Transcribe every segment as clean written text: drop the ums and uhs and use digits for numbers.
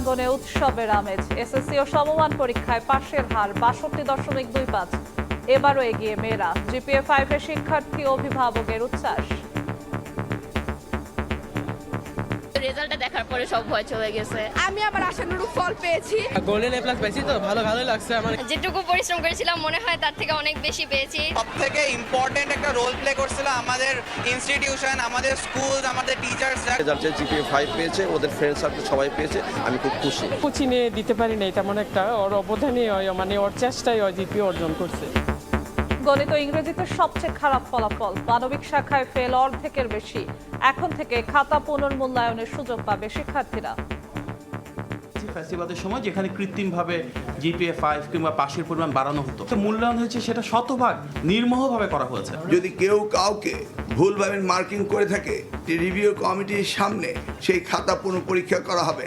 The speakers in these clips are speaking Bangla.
প্রাঙ্গণে উৎসবের আমেজ। এসএসসি ও সমমান পরীক্ষায় পাশের হার ৬২.২৫। এবারও এগিয়ে মেয়েরা। জিপিএ 5 এর শিক্ষার্থী ও অভিভাবকের উচ্ছ্বাস। রেজাল্টটা দেখার পরে সব ভয় চলে গেছে। আমি আমার আশানুরূপ ফল পেয়েছি। গোল্ডেন এ প্লাস পেয়েছি, তো ভালোই লাগছে আমার। যেটুকু পরিশ্রম করেছিলাম মনে হয় তার থেকে অনেক বেশি পেয়েছি। সবথেকে ইম্পর্টেন্ট একটা রোল প্লে করছিল আমাদের ইনস্টিটিউশন, আমাদের স্কুল, আমাদের টিচার্সরা। রেজাল্টে জিপিএ 5 পেয়েছে, ওদের ফ্রেন্ড সার্কেল সবাই পেয়েছে, আমি খুব খুশি। কোচিংয়ে দিতে পারি না, তেমন একটা ওর অবদানই মানে ওর চেষ্টায় জিপিএ অর্জন করছে। গণিত ও ইংরেজিতে সবচেয়ে খারাপ ফলাফল। মানবিক শাখায় ফেল অর্ধেকের বেশি। এখন থেকে খাতা পুনর্মূল্যায়নের সুযোগ পাবে শিক্ষার্থীরা। ফ্যাসিবাদের সময় যেখানে কৃত্রিমভাবে জিপিএ 5 কিংবা পাশের পরিমাণ বাড়ানো হতো, তো মূল্যায়ন হয়েছে সেটা শতভাগ নির্মোহভাবে করা হয়েছে। যদি কেউ কাউকে ভুলভাবে মার্কিং করে থাকে, রিভিউ কমিটির সামনে সেই খাতা পুনঃপরীক্ষা করা হবে।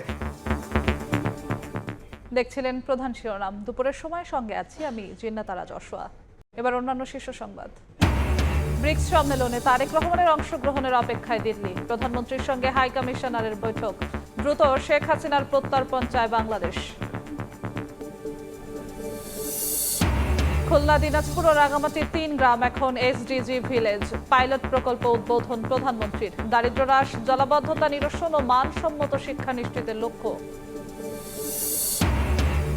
দেখছিলেন প্রধান শিরোনাম। দুপুরের সময় সঙ্গে আছি আমি জিন্নাতারা যশোয়া। এবার অন্যান্য শীর্ষ সংবাদ। ব্রিক্স সম্মেলনে তারেক রহমানের অংশগ্রহণের অপেক্ষায় দিল্লি। প্রধানমন্ত্রীর সঙ্গে হাই কমিশনারের বৈঠক। দ্রুত শেখ হাসিনার প্রত্যর্পণ চায় বাংলাদেশ। খুলনা, দিনাজপুর ও রাঙামাটির 3 গ্রাম এখন এসডিজি ভিলেজ। পাইলট প্রকল্প উদ্বোধন প্রধানমন্ত্রীর। দারিদ্র্য হ্রাস, জলাবদ্ধতা নিরসন ও মানসম্মত শিক্ষা নিশ্চিতের লক্ষ্য।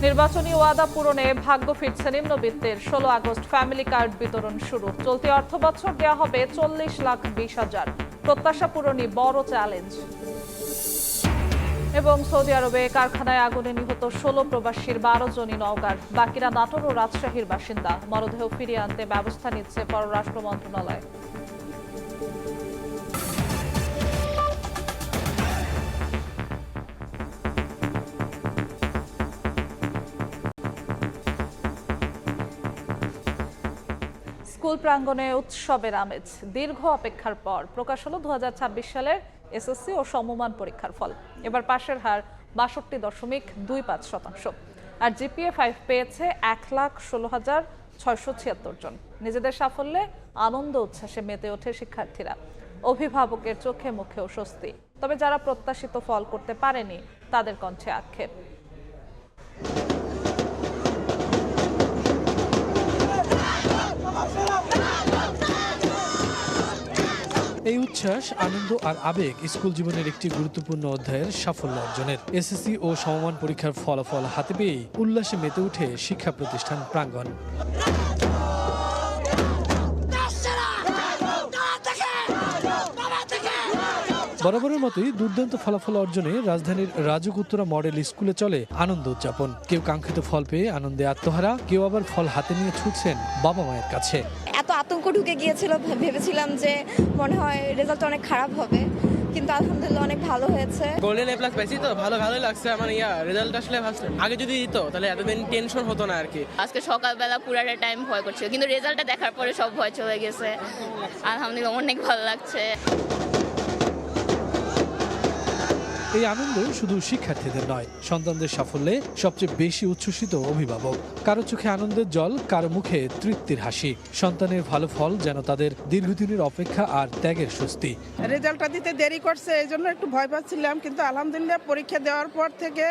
নির্বাচনী ওয়াদা পূরণে ভাগ্য ফিরছে নিম্নবিত্তের। 16 আগস্ট ফ্যামিলি কার্ড বিতরণ শুরু। চলতি অর্থবছর দেওয়া হবে 40,20,000। প্রত্যাশা পূরণই বড় চ্যালেঞ্জ। এবং সৌদি আরবে কারখানায় আগুনে নিহত 16 প্রবাসীর 12 জনই নওগাঁর। বাকিরা নাটোর ও রাজশাহীর বাসিন্দা। মরদেহ ফিরিয়ে আনতে ব্যবস্থা নিচ্ছে পররাষ্ট্র মন্ত্রণালয়। স্কুল প্রাঙ্গণে উৎসবের আমেজ। দীর্ঘ অপেক্ষার পর প্রকাশ হলো 2026 সালের এসএসসি ও সমমান পরীক্ষার ফল। এবার পাশের হার 62.25%। আর জিপিএ 5 পেয়েছে 1,16,676 জন। নিজেদের সাফল্যে আনন্দ উচ্ছ্বাসে মেতে ওঠে শিক্ষার্থীরা। অভিভাবকের চোখে মুখেও স্বস্তি। তবে যারা প্রত্যাশিত ফল করতে পারেনি তাদের কণ্ঠে আক্ষেপ। এই উচ্ছ্বাস, আনন্দ আর আবেগ স্কুল জীবনের একটি গুরুত্বপূর্ণ অধ্যায়ের সাফল্য অর্জনের। এসএসসি ও সমমান পরীক্ষার ফলাফল হাতে পেয়েই উল্লাসে মেতে উঠে শিক্ষা প্রতিষ্ঠান প্রাঙ্গণ। বরাবরের মতোই দুর্দান্ত ফলাফল অর্জনে রাজধানীর রাজুক উত্তরা মডেল স্কুলে চলে আনন্দ উদযাপন। কেউ কাঙ্ক্ষিত ফল পেয়ে আনন্দে আত্মহারা, কেউ আবার ফল হাতে নিয়ে ছুটছেন বাবা মায়ের কাছে। এত আতঙ্ক ঢুকে গিয়েছিল, ভেবেছিলাম যে মনে হয় রেজাল্ট অনেক খারাপ হবে, কিন্তু আলহামদুলিল্লাহ অনেক ভালো হয়েছে। গোল্ডেন এ প্লাস পেয়েছি, তো ভালোই লাগছে আমার। রেজাল্ট আসলে আগে যদি দিত তাহলে এতদিন টেনশন হতো না আর কি। আজকে সকালবেলা পুরাটা টাইম ভয় করছিল, কিন্তু রেজাল্টটা দেখার পরে সব ভয় চলে গেছে। আলহামদুলিল্লাহ অনেক ভালো লাগছে। এই আনন্দ শুধু শিক্ষার্থীদের নয়, সন্তানদের সাফল্যে সবচেয়ে বেশি উচ্ছ্বসিত অভিভাবক। কারো চোখে আনন্দের জল, কারো মুখে তৃপ্তির হাসি। সন্তানের ভালো ফল যেন তাদের দীর্ঘদিনের অপেক্ষা আর ত্যাগের স্বস্তি। রেজাল্টটা দিতে দেরি করছে, এই জন্য একটু ভয় পাচ্ছিলাম, কিন্তু আলহামদুলিল্লাহ পরীক্ষা দেওয়ার পর থেকে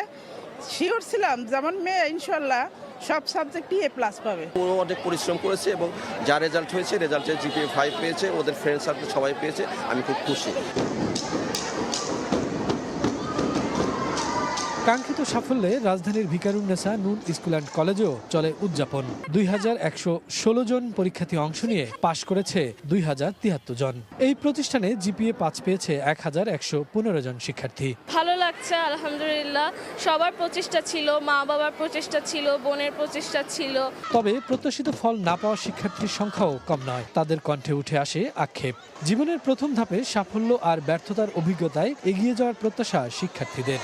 শিওর ছিলাম যেমন মেয়ে ইনশাল্লাহ সব সাবজেক্টই এ প্লাস পাবে। ওরা অনেক পরিশ্রম করেছে এবং যা রেজাল্ট হয়েছে, রেজাল্টে জিপিএ 5 পেয়েছে, ওদের ফ্রেন্ড সার্কেল সবাই পেয়েছে, আমি খুব খুশি। কাঙ্ক্ষিত সাফল্যে রাজধানীর ভিকারুন্নেসা নুন স্কুল অ্যান্ড কলেজেও চলে উদযাপন। 2116 জন পরীক্ষার্থী অংশ নিয়ে পাশ করেছে 2073 জন। এই প্রতিষ্ঠানে জিপিএ 5 পেয়েছে 1115 জন শিক্ষার্থী। ভালো লাগছে আলহামদুলিল্লাহ। সবার প্রচেষ্টা ছিল, মা বাবার প্রচেষ্টা ছিল, বোনের প্রচেষ্টা ছিল। তবে প্রত্যাশিত ফল না পাওয়া শিক্ষার্থীর সংখ্যাও কম নয়। তাদের কণ্ঠে উঠে আসে আক্ষেপ। জীবনের প্রথম ধাপে সাফল্য আর ব্যর্থতার অভিজ্ঞতায় এগিয়ে যাওয়ার প্রত্যাশা শিক্ষার্থীদের।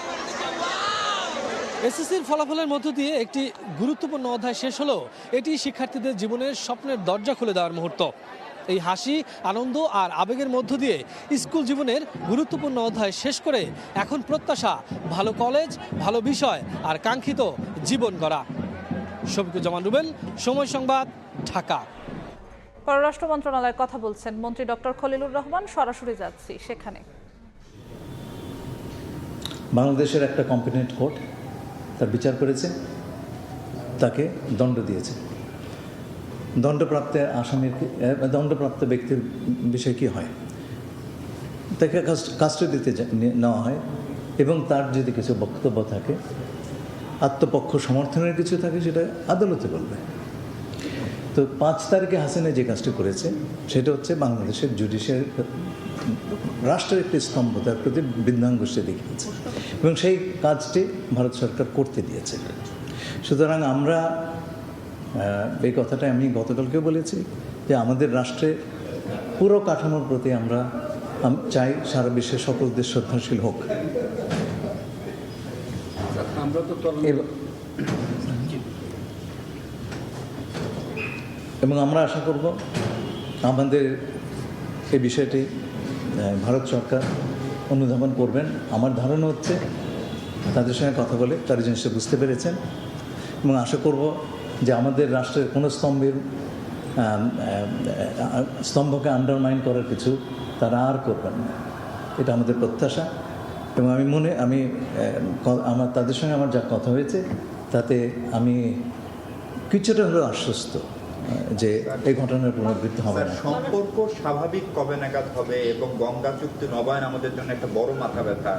এসএসসির ফলাফলের মধ্য দিয়ে একটি গুরুত্বপূর্ণ অধ্যায় শেষ হলো। এটি শিক্ষার্থীদের জীবনের স্বপ্নের দরজা খুলে দেওয়ার মুহূর্ত। এই হাসি, আনন্দ আর আবেগের মধ্য দিয়ে স্কুল জীবনের গুরুত্বপূর্ণ অধ্যায় শেষ করে এখন প্রত্যাশা ভালো কলেজ, ভালো বিষয় আর কাঙ্ক্ষিত জীবন গড়া। শফিকুজ্জামান রুবেল, সময় সংবাদ, ঢাকা। পররাষ্ট্র মন্ত্রণালয়ের কথা বলছেন মন্ত্রী ডক্টর খলিলুর রহমান। সরাসরি যাচ্ছি সেখানে। বাংলাদেশের একটা কম্পিটেন্ট কোর্ট তার বিচার করেছে, তাকে দণ্ড দিয়েছে। দণ্ডপ্রাপ্ত ব্যক্তির বিষয়ে কী হয়, তাকে কাস্টডিতে নেওয়া হয় এবং তার যদি কিছু বক্তব্য থাকে, আত্মপক্ষ সমর্থনের কিছু থাকে, সেটা আদালতে বলবে। তো 5 তারিখে হাসিনা যে কাজটি করেছে সেটা হচ্ছে বাংলাদেশের জুডিশিয়ারি, রাষ্ট্রের একটি স্তম্ভ, তার প্রতি বৃদ্ধাঙ্গুষ্ঠে দেখিয়েছে এবং সেই কাজটি ভারত সরকার করতে দিয়েছে। সুতরাং আমরা এই কথাটা আমি গতকালকে বলেছি যে আমাদের রাষ্ট্রে পুরো কাঠামোর প্রতি আমরা চাই সারা বিশ্বের সকল দেশ শ্রদ্ধাশীল হোক। এবং আমরা আশা করব আমাদের এই বিষয়টি ভারত সরকার অনুধাবন করবেন। আমার ধারণা হচ্ছে তাদের সঙ্গে কথা বলে তারা জিনিসটা বুঝতে পেরেছেন এবং আশা করব যে আমাদের রাষ্ট্রের কোনো স্তম্ভকে আন্ডারমাইন করার কিছু তারা আর করবেন না, এটা আমাদের প্রত্যাশা। এবং আমার তাদের সঙ্গে আমার যা কথা হয়েছে তাতে আমি কিছুটা হলেও আশ্বস্ত যে এই ঘটনার পুনরাবৃত্তি হবে না। সম্পর্ক স্বাভাবিক কবে নাগাদ হবে এবং গঙ্গা চুক্তি নবায়ন আমাদের জন্য একটা বড় মাথা ব্যথা।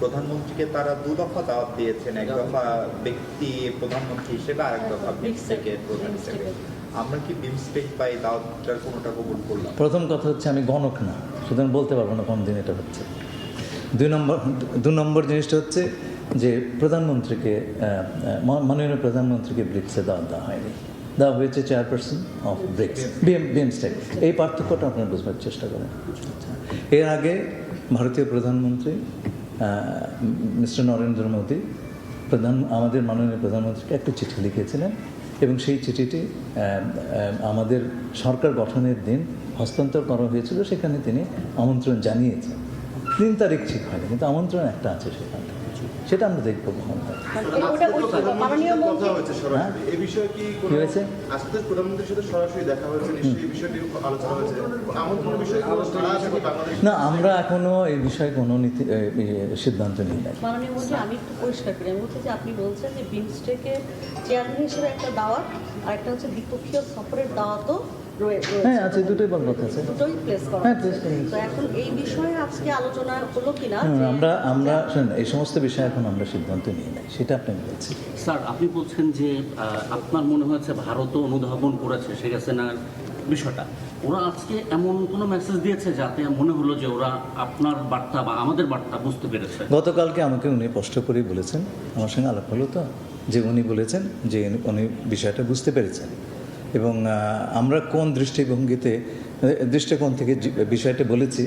প্রধানমন্ত্রীকে তারা 2 দফা দাওয়াত দিয়েছেন, 1 দফা ব্যক্তি প্রধানমন্ত্রী হিসেবে আর 1 দফা বিমস্টেকের প্রধান হিসেবে। আমরা কি বিমস্টেক বা এই দাওয়াতটার কোনোটা কবুল করলাম? প্রথম কথা হচ্ছে আমি গণক না, সুতরাং বলতে পারবো না কোন দিন এটা হচ্ছে। 2 নম্বর জিনিসটা হচ্ছে যে প্রধানমন্ত্রীকে মাননীয় প্রধানমন্ত্রীকে ব্রিক্সে দাওয়াত দেওয়া হয়নি, দেওয়া হয়েছে চেয়ারপারসন অফ ব্রিক্স, বিমস্টেক। এই পার্থক্যটা আপনারা বুঝবার চেষ্টা করেন। এর আগে ভারতীয় প্রধানমন্ত্রী মিস্টার নরেন্দ্র মোদী আমাদের মাননীয় প্রধানমন্ত্রীকে একটা চিঠি লিখেছিলেন এবং সেই চিঠিটি আমাদের সরকার গঠনের দিন হস্তান্তর করা হয়েছিল। সেখানে তিনি আমন্ত্রণ জানিয়েছেন। 3 তারিখ ঠিক হয়নি, কিন্তু আমন্ত্রণ একটা আছে সেখানে, সেটা আমরা দেখবো কখন। না, আমরা এখনো এই বিষয়ে কোনো সিদ্ধান্ত নিই নাই। মাননীয় মন্ত্রী, আমি একটু পরিষ্কার করি, আমি বলছি যে আপনি বলছেন যে বিমস্টেকের চেয়ারম্যান হিসেবে একটা দাওয়াত আর একটা হচ্ছে দ্বিপক্ষীয় সফরের দাওয়াতও হ্যাঁ আছে, দুটোই বলবো আছে, দুটোই প্লেস করা। হ্যাঁ প্লেস করা। তো এখন এই বিষয়ে আজকে আলোচনা হলো কিনা? আমরা শুনুন, এই সমস্ত বিষয়ে এখন আমরা সিদ্ধান্ত নিই নাই, সেটা আপনি বলছেন। স্যার, আপনি বলছেন যে আপনার মনে হয়েছে ভারতও অনুধাবন করেছে শেখ হাসিনার বিষয়টা। ওরা আজকে এমন কোনো মেসেজ দিয়েছে যাতে মনে হলো যে ওরা আপনার বার্তা বা আমাদের বার্তা বুঝতে পেরেছে? গতকালকে আমাকে উনি স্পষ্ট করেই বলেছেন, আমার সঙ্গে আলাপ হলো তো, যে উনি বলেছেন যে উনি বিষয়টা বুঝতে পেরেছেন এবং আমরা কোন দৃষ্টিকোণ থেকে বিষয়টা বলেছি,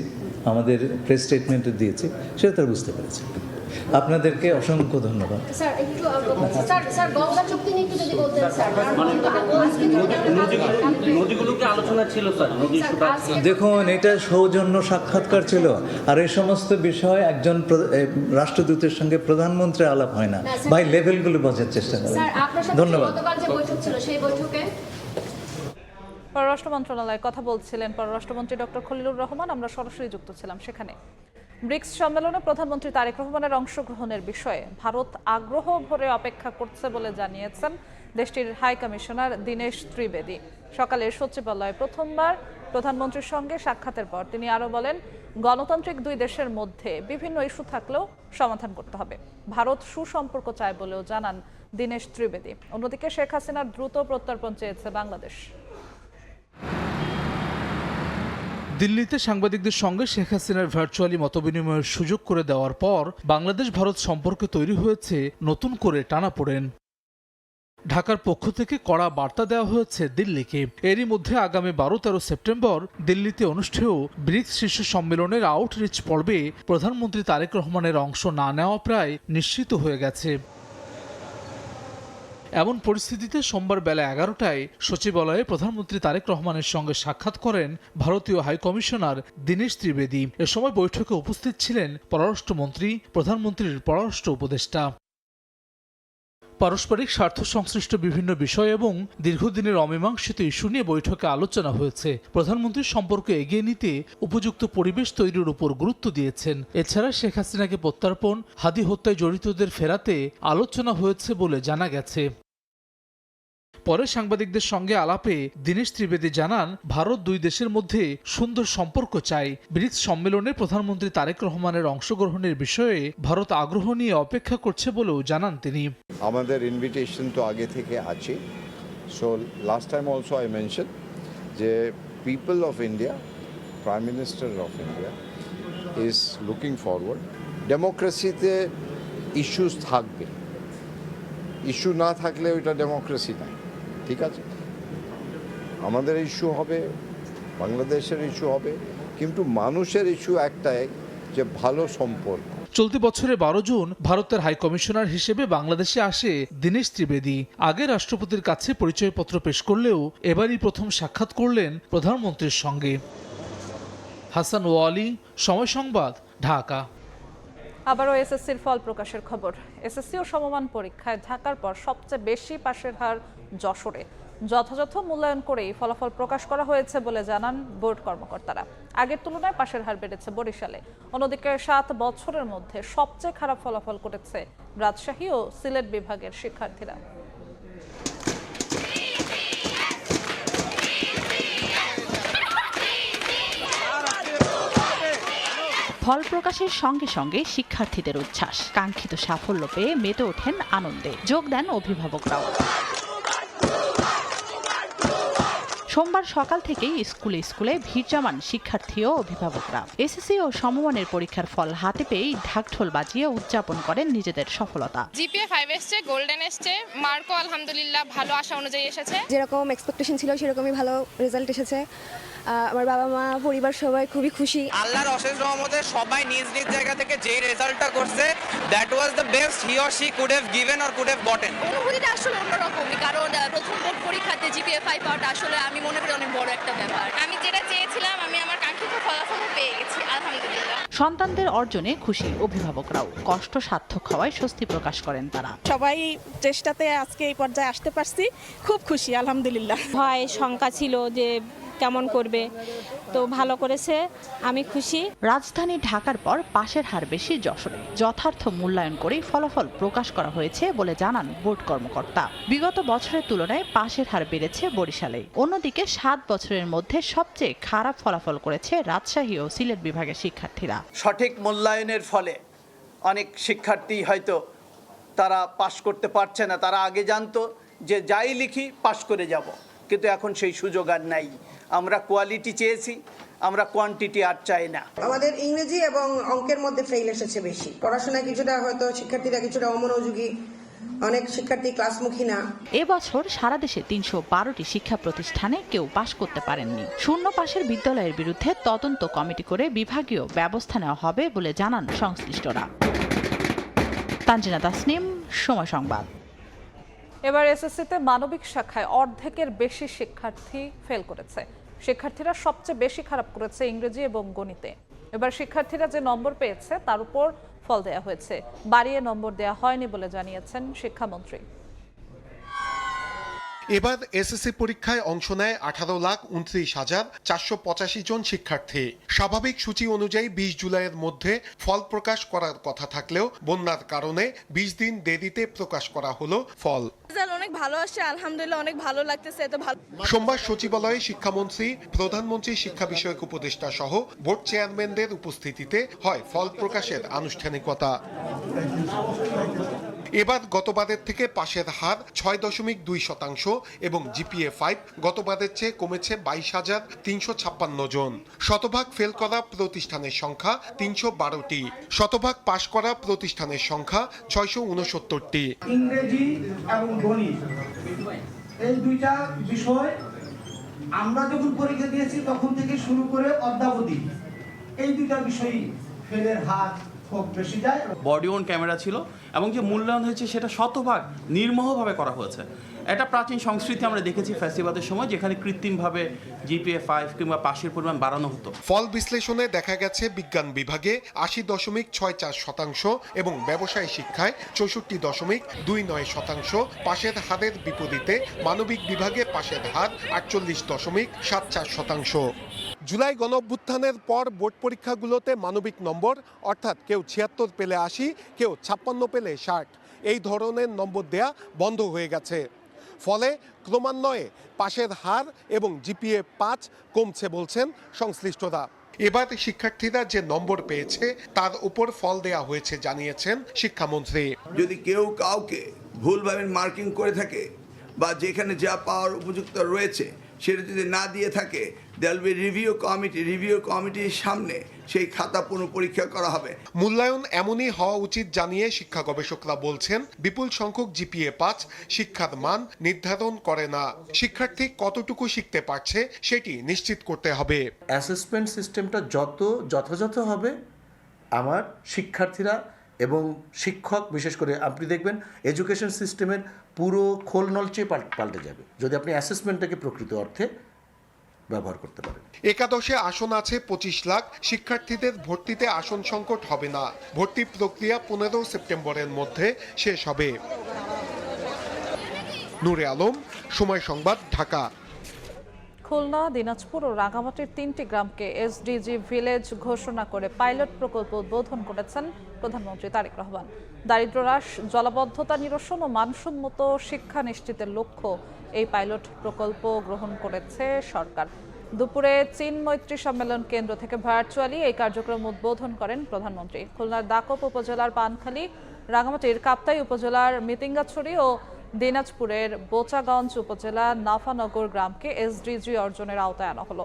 আমাদের প্রেস স্টেটমেন্টে দিয়েছি, সেটা তারা বুঝতে পেরেছে। আপনাদেরকে অসংখ্য ধন্যবাদ। দেখুন, এটা সৌজন্য সাক্ষাৎকার ছিল, আর এই সমস্ত বিষয় একজন রাষ্ট্রদূতের সঙ্গে প্রধানমন্ত্রী আলাপ হয় না। ভাই, লেভেলগুলো বোঝার চেষ্টা করেন। ধন্যবাদ। পররাষ্ট্র মন্ত্রণালয়ে কথা বলছিলেন পররাষ্ট্রমন্ত্রী ডক্টর খলিলুর রহমান। আমরা সরাসরি যুক্ত ছিলাম সেখানে। ব্রিক্স সম্মেলনে প্রধানমন্ত্রী তারেক রহমানের অংশগ্রহণের বিষয়ে ভারত আগ্রহ ভরে অপেক্ষা করছে বলে জানিয়েছেন দেশটির হাই কমিশনার দীনেশ ত্রিবেদী। সকালে সচিবালয়ে প্রথমবার প্রধানমন্ত্রীর সঙ্গে সাক্ষাতের পর তিনি আরও বলেন, গণতান্ত্রিক 2 দেশের মধ্যে বিভিন্ন ইস্যু থাকলেও সমাধান করতে হবে। ভারত সুসম্পর্ক চায় বলেও জানান দীনেশ ত্রিবেদী। অন্যদিকে শেখ হাসিনার দ্রুত প্রত্যর্পণ চেয়েছে বাংলাদেশ। দিল্লিতে সাংবাদিকদের সঙ্গে শেখ হাসিনার ভার্চুয়ালি মতবিনিময়ের সুযোগ করে দেওয়ার পর বাংলাদেশ ভারত সম্পর্কে তৈরি হয়েছে নতুন করে টানাপোড়েন। ঢাকার পক্ষ থেকে কড়া বার্তা দেওয়া হয়েছে দিল্লিকে। এরই মধ্যে আগামী 12-13 সেপ্টেম্বর দিল্লিতে অনুষ্ঠেয় ব্রিক্স শীর্ষ সম্মেলনের আউটরিচ পর্বে প্রধানমন্ত্রী তারেক রহমানের অংশ না নেওয়া প্রায় নিশ্চিত হয়ে গেছে। এমন পরিস্থিতিতে সোমবার বেলা 11টায় সচিবালয়ে প্রধানমন্ত্রী তারেক রহমানের সঙ্গে সাক্ষাৎ করেন ভারতীয় হাইকমিশনার দীনেশ ত্রিবেদী। এ সময় বৈঠকে উপস্থিত ছিলেন পররাষ্ট্রমন্ত্রী, প্রধানমন্ত্রীর পররাষ্ট্র উপদেষ্টা। পারস্পরিক স্বার্থ সংশ্লিষ্ট বিভিন্ন বিষয় এবং দীর্ঘদিনের অমীমাংসিত ইস্যু নিয়ে বৈঠকে আলোচনা হয়েছে। প্রধানমন্ত্রীর সম্পর্ক এগিয়ে নিতে উপযুক্ত পরিবেশ তৈরির উপর গুরুত্ব দিয়েছেন। এছাড়া শেখ হাসিনাকে প্রত্যর্পণ, হাদি হত্যায় জড়িতদের ফেরাতে আলোচনা হয়েছে বলে জানা গেছে। পরে সাংবাদিকদের সঙ্গে আলাপে দীনেশ ত্রিবেদী জানান, ভারত দুই দেশের মধ্যে সুন্দর সম্পর্ক চায়। ব্রিক্স সম্মেলনে প্রধানমন্ত্রী তারেক রহমানের অংশগ্রহণের বিষয়ে ভারত আগ্রহ নিয়ে অপেক্ষা করছে বলেও জানান তিনি। আমাদের ইনভিটেশন তো আগে থেকে আছে। So last time also I mention যে people of India, prime minister of India is looking forward. ডেমোক্রেসিতে ইস্যুস থাকবে, ইস্যু না থাকলে ওইটা ডেমোক্রেসি নাই। ঠিক আছে, আমাদের ইস্যু হবে, বাংলাদেশের ইস্যু হবে, কিন্তু মানুষের ইস্যু একটাই যে ভালো সম্পর্ক। চলতি বছরে 12 জুন ভারতের হাই কমিশনার হিসেবে বাংলাদেশে আসে দীনেশ ত্রিবেদী। আগে রাষ্ট্রপতির কাছে পরিচয়পত্র পেশ করলেও এবারই প্রথম সাক্ষাৎ করলেন প্রধানমন্ত্রীর সঙ্গে। হাসান ওয়ালি, সময় সংবাদ, ঢাকা। আবারও এসএসসির ফল প্রকাশের খবর। এসএসসি ও সমমান পরীক্ষায় ঢাকার পর সবচেয়ে বেশি পাশের হার যশোরে। যথাযথ মূল্যায়ন করেই ফলাফল প্রকাশ করা হয়েছে বলে জানান বোর্ড কর্মকর্তারা। আগের তুলনায় পাশের হার বেড়েছে বরিশালে। অন্যদিকে 7 বছরের মধ্যে সবচেয়ে খারাপ ফলাফল করেছে রাজশাহী ও সিলেট বিভাগের শিক্ষার্থীরা। ফল প্রকাশের সঙ্গে সঙ্গে শিক্ষার্থীদের উচ্ছ্বাস, কাঙ্ক্ষিত সাফল্য পেয়ে মেতে ওঠেন আনন্দে, যোগ দেন অভিভাবকরাও। সোমবার সকাল থেকেই স্কুলে স্কুলে ভিড় জমান শিক্ষার্থী ও অভিভাবকরা। এসএসসি ও সমমানের পরীক্ষার ফল হাতে পেয়েই ঢাকঢোল বাজিয়ে উদযাপন করেন নিজেদের সফলতা। জিপিএ 5 এসছে, গোল্ডেন এসছে, মার্কও আলহামদুলিল্লাহ ভালো আশা অনুযায়ী এসেছে। যেরকম এক্সপেকটেশন ছিল সেরকমই ভালো রেজাল্ট এসেছে। আমার বাবা মা, পরিবার সবাই খুবই খুশি। আল্লাহর অশেষ রহমতে সবাই নিজ নিজ জায়গা থেকে যে রেজাল্টটা করছে, that was the best he or she could have given or could have gotten. অনুভূতিটা আসলে অন্যরকমই, কারণ প্রথম বোর্ড পরীক্ষাতে জিপিএ 5 পাওয়াটা আসলে আমি মনে করি অনেক বড় একটা ব্যাপার। আমি যেটা চেয়েছিলাম আমি আমার কাঙ্ক্ষিত ফলাফল পেয়ে গেছি আলহামদুলিল্লাহ। সন্তানদের অর্জনে খুশি অভিভাবকরাও। কষ্ট সার্থক হওয়ায় স্বস্তি প্রকাশ করেন তারা। সবাই চেষ্টাতে আজকে এই পর্যায়ে আসতে পারছি, খুব খুশি আলহামদুলিল্লাহ। ভয় শঙ্কা ছিল যে কেমন করবে, তো ভালো করেছে, আমি খুশি। রাজধানী ঢাকার পর পাশের হার বেশি যশোরে। যথার্থ মূল্যায়ন করেই ফলাফল প্রকাশ করা হয়েছে বলে জানান বোর্ড কর্মকর্তা। বিগত বছরের তুলনায় পাশের হার বেড়েছে বরিশালে। অন্যদিকে 7 বছরের মধ্যে সবচেয়ে খারাপ ফলাফল করেছে রাজশাহী ও সিলেট বিভাগের শিক্ষার্থীরা। সঠিক মূল্যায়নের ফলে অনেক শিক্ষার্থী হয়তো তারা পাশ করতে পারছে না। তারা আগে জানতো যে যাই লিখি পাশ করে যাব, কিন্তু এখন সেই সুযোগ আর নাই। আমরা কোয়ালিটি চেয়েছি, আমরা কোয়ান্টিটি আর চাই না। আমাদের ইংরেজি এবং অঙ্কের মধ্যে ফেল এসেছে বেশি। পড়াশোনায় কিছুটা হয়তো শিক্ষার্থীরা কিছুটা অমনোযোগী, অনেক শিক্ষার্থী ক্লাসমুখী না। এবছর সারা দেশে 312টি শিক্ষা প্রতিষ্ঠানে কেউ পাশ করতে পারেননি। শূন্য পাশের বিদ্যালয়ের বিরুদ্ধে তদন্ত কমিটি করে বিভাগীয় ব্যবস্থা নেওয়া হবে বলে জানান সংশ্লিষ্টরা। তানজিনা তাসনিম, সময় সংবাদ। এবার এসএসসিতে মানবিক শাখায় অর্ধেকের বেশি শিক্ষার্থী ফেল করেছে। শিক্ষার্থীরা সবচেয়ে বেশি খারাপ করেছে ইংরেজি এবং গণিতে। এবার শিক্ষার্থীরা যে নম্বর পেয়েছে তার উপর ফল দেয়া হয়েছে, বাড়িয়ে নম্বর দেয়া হয়নি বলে জানিয়েছেন শিক্ষামন্ত্রী। এবার এসএসসি পরীক্ষায় অংশ নেয় 18,29,485 জন শিক্ষার্থী। স্বাভাবিক সূচি অনুযায়ী 20 জুলাইয়ের মধ্যে ফল প্রকাশ করার কথা থাকলেও বন্যার কারণে 20 দিন দেরিতে প্রকাশ করা হলো ফল। অনেক ভালো আসছে আলহামদুলিল্লাহ, অনেক ভালো লাগতেছে। এত ভালো। সোমবার সচিবালয়ে শিক্ষামন্ত্রী, প্রধানমন্ত্রী শিক্ষা বিষয়ক উপদেষ্টা সহ বোর্ড চেয়ারম্যানদের উপস্থিতিতে হয় ফল প্রকাশের আনুষ্ঠানিকতা। এবার গতবারের থেকে পাশের হার 6.2% এবং জিপিএ 5 গতবারের চেয়ে কমেছে 22,356 জন। শতভাগ ফেল করা প্রতিষ্ঠানের সংখ্যা 312টি, শতভাগ পাশ করা প্রতিষ্ঠানের সংখ্যা 669টি। ইংরেজি এবং গণিত এই দুইটা বিষয় আমরা যখন পরীক্ষা দিয়েছি তখন থেকে শুরু করে অদ্যাবধি এই দুইটা বিষয়ই ফেলের হার স্কোপ বেশি যায়। বডি ওন ক্যামেরা ছিল এবং যে মূল্যায়ন হয়েছে সেটা শতভাগ নির্মোহভাবে করা হয়েছে। এটা প্রাচীন সংস্কৃতি আমরা দেখেছি ফ্যাসিবাদের সময়, যেখানে কৃত্রিমভাবে GPA 5 কিংবা পাশের পরিমাণ বাড়ানো হতো। ফল বিশ্লেষণে দেখা গেছে বিজ্ঞান বিভাগে 80.64% এবং ব্যবসায় শিক্ষায় 64.29%। পাশের হারের বিপরীতে মানবিক বিভাগে পাশের হার 48.74%। জুলাই গণঅভ্যুত্থানের পর বোর্ড পরীক্ষাগুলোতে মানবিক নম্বর অর্থাৎ কেউ 76 পেলে 80, কেউ 56 পেলে 60 এই ধরনের নম্বর দেয়া বন্ধ হয়ে গেছে। ফলে ক্রমান্বয়ে পাশের হার এবং GPA 5 কমছে বলছেন সংশ্লিষ্টরা। এবার শিক্ষার্থীরা যে নম্বর পেয়েছে তার উপর ফল দেয়া হয়েছে জানিয়েছেন শিক্ষামন্ত্রী। যদি কেউ কাউকে ভুলভাবে মার্কিং করে থাকে বা যেখানে যা পাওয়ার উপযুক্ত রয়েছে সেটা যদি না দিয়ে থাকে, দেয়ার উইল বি রিভিউ কমিটির সামনে সেই খাতা পুনঃপরীক্ষা করা হবে। মূল্যায়ন এমনই হওয়া উচিত জানিয়ে শিক্ষা গবেষকরা বলছেন, বিপুল সংখ্যক GPA 5 শিক্ষার মান নির্ধারণ করে না। শিক্ষার্থী কতটুকু শিখতে পারছে সেটি নিশ্চিত করতে হবে। অ্যাসেসমেন্ট সিস্টেমটা যত যথাযথ হবে, আমার শিক্ষার্থীরা এবং শিক্ষক, বিশেষ করে আপনি দেখবেন এডুকেশন সিস্টেমের পুরো খোলনলচে পাল্টে যাবে যদি আপনি অ্যাসেসমেন্টটাকে প্রকৃত অর্থে ব্যবহার করতে পারেন। একাদশে আসন আছে 25 লাখ। শিক্ষার্থীদের ভর্তিতে আসন সংকট হবে না। ভর্তি প্রক্রিয়া 15 সেপ্টেম্বরের মধ্যে শেষ হবে। নূরে আলম, সময় সংবাদ, ঢাকা। খুলনা, দিনাজপুর ও রাঙামাটির 3টি গ্রামকে SDG ভিলেজ ঘোষণা করে পাইলট প্রকল্প উদ্বোধন করেছেন প্রধানমন্ত্রী তারেক রহমান। দারিদ্র্য হ্রাস, জলাবদ্ধতা নিরসন ও মানসম্মত শিক্ষা নিশ্চিতের লক্ষ্য এই পাইলট প্রকল্প গ্রহণ করেছে সরকার। দুপুরে চীন মৈত্রী সম্মেলন কেন্দ্র থেকে ভার্চুয়ালি এই কার্যক্রম উদ্বোধন করেন প্রধানমন্ত্রী। খুলনার দাকপ উপজেলার পানখালী, রাঙামাটির কাপ্তাই উপজেলার মিতিঙ্গাছড়ি ও দিনাজপুরের বোচাগঞ্জ উপজেলা নাফানগর গ্রামকে SDG অর্জনের আওতায় আনা হলো।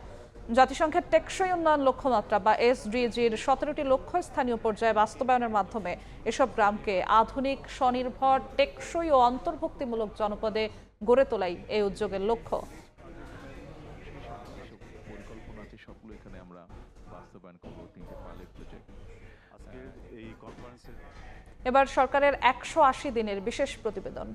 জাতিসংঘের টেকসই উন্নয়ন লক্ষ্যমাত্রা বা SDGর 17টি লক্ষ্য স্থানীয় পর্যায়ে বাস্তবায়নের মাধ্যমে এসব গ্রামকে আধুনিক, স্বনির্ভর, টেকসই ও অন্তর্ভুক্তিমূলক জনপদে গড়ে তোলাই এই উদ্যোগের লক্ষ্য। এবার সরকারের 180 দিনের বিশেষ প্রতিবেদন।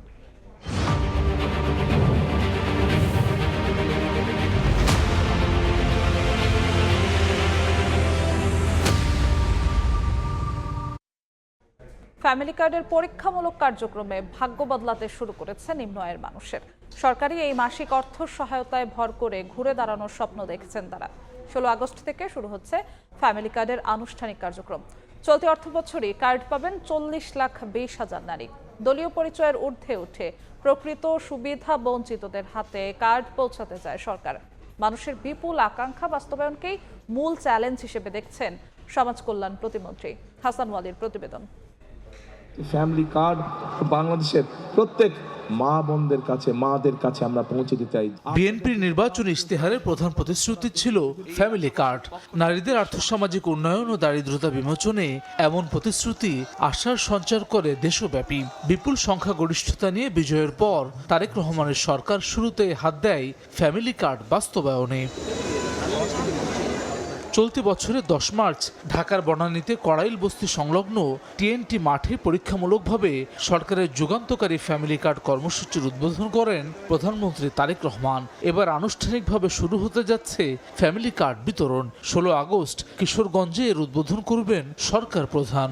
ফ্যামিলি কার্ডের পরীক্ষামূলক কার্যক্রমে ভাগ্য বদলাতে শুরু করেছে নিম্ন আয়ের মানুষের। সরকারি এই মাসিক অর্থ সহায়তায় ভর করে ঘুরে দাঁড়ানোর স্বপ্ন দেখছেন তারা। 16 আগস্ট থেকে শুরু হচ্ছে ফ্যামিলি কার্ডের আনুষ্ঠানিক কার্যক্রম। চলতি অর্থবছরই কার্ড পাবেন 40,20,000 নারী। দলীয় পরিচয়ের ঊর্ধ্বে উঠে প্রকৃত সুবিধা বঞ্চিতদের হাতে কার্ড পৌঁছাতে চায় সরকার। মানুষের বিপুল আকাঙ্ক্ষা বাস্তবায়নকেই মূল চ্যালেঞ্জ হিসেবে দেখছেন সমাজ কল্যাণ প্রতিমন্ত্রী হাসান ওয়ালির প্রতিবেদন। ফ্যামিলি কার্ড বাংলাদেশের প্রত্যেক মা বোনদের কাছে, মাদের কাছে আমরা পৌঁছে দিতে চাই। বিএনপির নির্বাচনী ইশতেহারের প্রধান প্রতিশ্রুতি ছিল ফ্যামিলি কার্ড। নারীদের আর্থসামাজিক উন্নয়ন ও দারিদ্রতা বিমোচনে এমন প্রতিশ্রুতি আশার সঞ্চার করে দেশব্যাপী। বিপুল সংখ্যাগরিষ্ঠতা নিয়ে বিজয়ের পর তারেক রহমানের সরকার শুরুতে হাত দেয় ফ্যামিলি কার্ড বাস্তবায়নে। চলতি বছরের 10 মার্চ ঢাকার বনানীতে কড়াইল বস্তি সংলগ্ন TNT মাঠে পরীক্ষামূলকভাবে সরকারের যুগান্তকারী ফ্যামিলি কার্ড কর্মসূচির উদ্বোধন করেন প্রধানমন্ত্রী তারেক রহমান। এবার আনুষ্ঠানিকভাবে শুরু হতে যাচ্ছে ফ্যামিলি কার্ড বিতরণ। 16 আগস্ট কিশোরগঞ্জে এর উদ্বোধন করবেন সরকার প্রধান।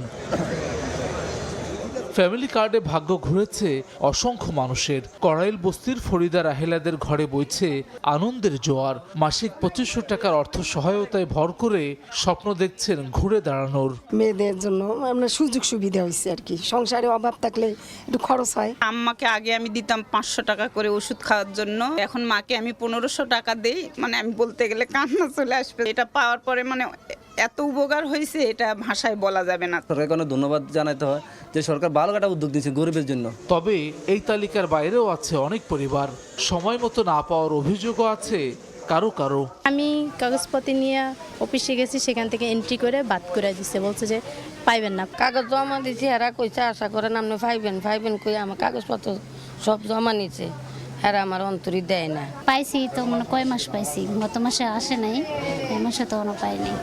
ফ্যামিলি কার্ডে ভাগ্য ঘুরেছে অসংখ্য মানুষের। কড়াইল বস্তির ফরিদা রাহেলাদের ঘরে বইছে আনন্দের জোয়ার। মাসিক 2500 টাকার অর্থ সহায়তায় ভর করে স্বপ্ন দেখছেন ঘুরে দাঁড়ানোর। মেয়েদের জন্য আমরা সুযোগ সুবিধা হয়েছে আর কি, সংসারে অভাব থাকলে একটু খরচ হয়। আম্মাকে আগে আমি দিতাম 500 টাকা করে ওষুধ খাওয়ার জন্য, এখন মাকে আমি 1500 টাকা দেই। মানে আমি বলতে গেলে কান্না চলে আসবে। এটা পাওয়ার পরে মানে এত উপকার হয়েছে, এটা ভাষায় বলা যাবে না। সরকারকে অনেক ধন্যবাদ জানাতে হয় যে সরকার ভালো একটা উদ্যোগ দিয়েছে গরিবের জন্য। তবে এই তালিকার বাইরেও আছে অনেক পরিবার। সময় মতো না পাওয়ার অভিযোগও আছে কারো কারো। আমি কাগজপত্র নিয়ে অফিসে গেছি, সেখান থেকে এন্ট্রি করে বাদ করে দিচ্ছে, বলছে যে পাইবেন না। কাগজ জমা দিয়েছি, এরা কইছে আশা করেন আপনি পাইবেন কই আমার কাগজপত্র সব জমা নিচ্ছে, এরা আমার অন্তরি দেয় না। পাইছি তো মানে কয় মাস পাইছি, গত মাসে আসে নাই, এই মাসে তো পাইনি।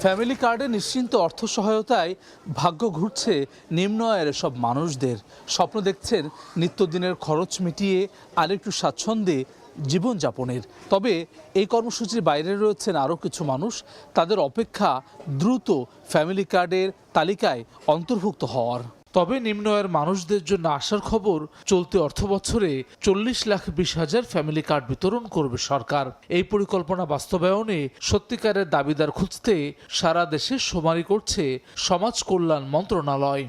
ফ্যামিলি কার্ডে নিশ্চিন্ত অর্থ সহায়তায় ভাগ্য ঘুরছে নিম্ন আয়ের সব মানুষদের। স্বপ্ন দেখছেন নিত্যদিনের খরচ মিটিয়ে আরেকটু স্বাচ্ছন্দ্যে জীবনযাপনের। তবে এই কর্মসূচির বাইরে রয়েছেন আরও কিছু মানুষ। তাদের অপেক্ষা দ্রুত ফ্যামিলি কার্ডের তালিকায় অন্তর্ভুক্ত হওয়ার। তবে নিম্ন আয়ের মানুষদের জন্য আসার খবর, চলতি অর্থবছরে 40,20,000 ফ্যামিলি কার্ড বিতরণ করবে সরকার। এই পরিকল্পনা বাস্তবায়নে সত্যিকারের দাবিদার খুঁজতে সারা দেশে শুমারি করছে সমাজ কল্যাণ মন্ত্রণালয়।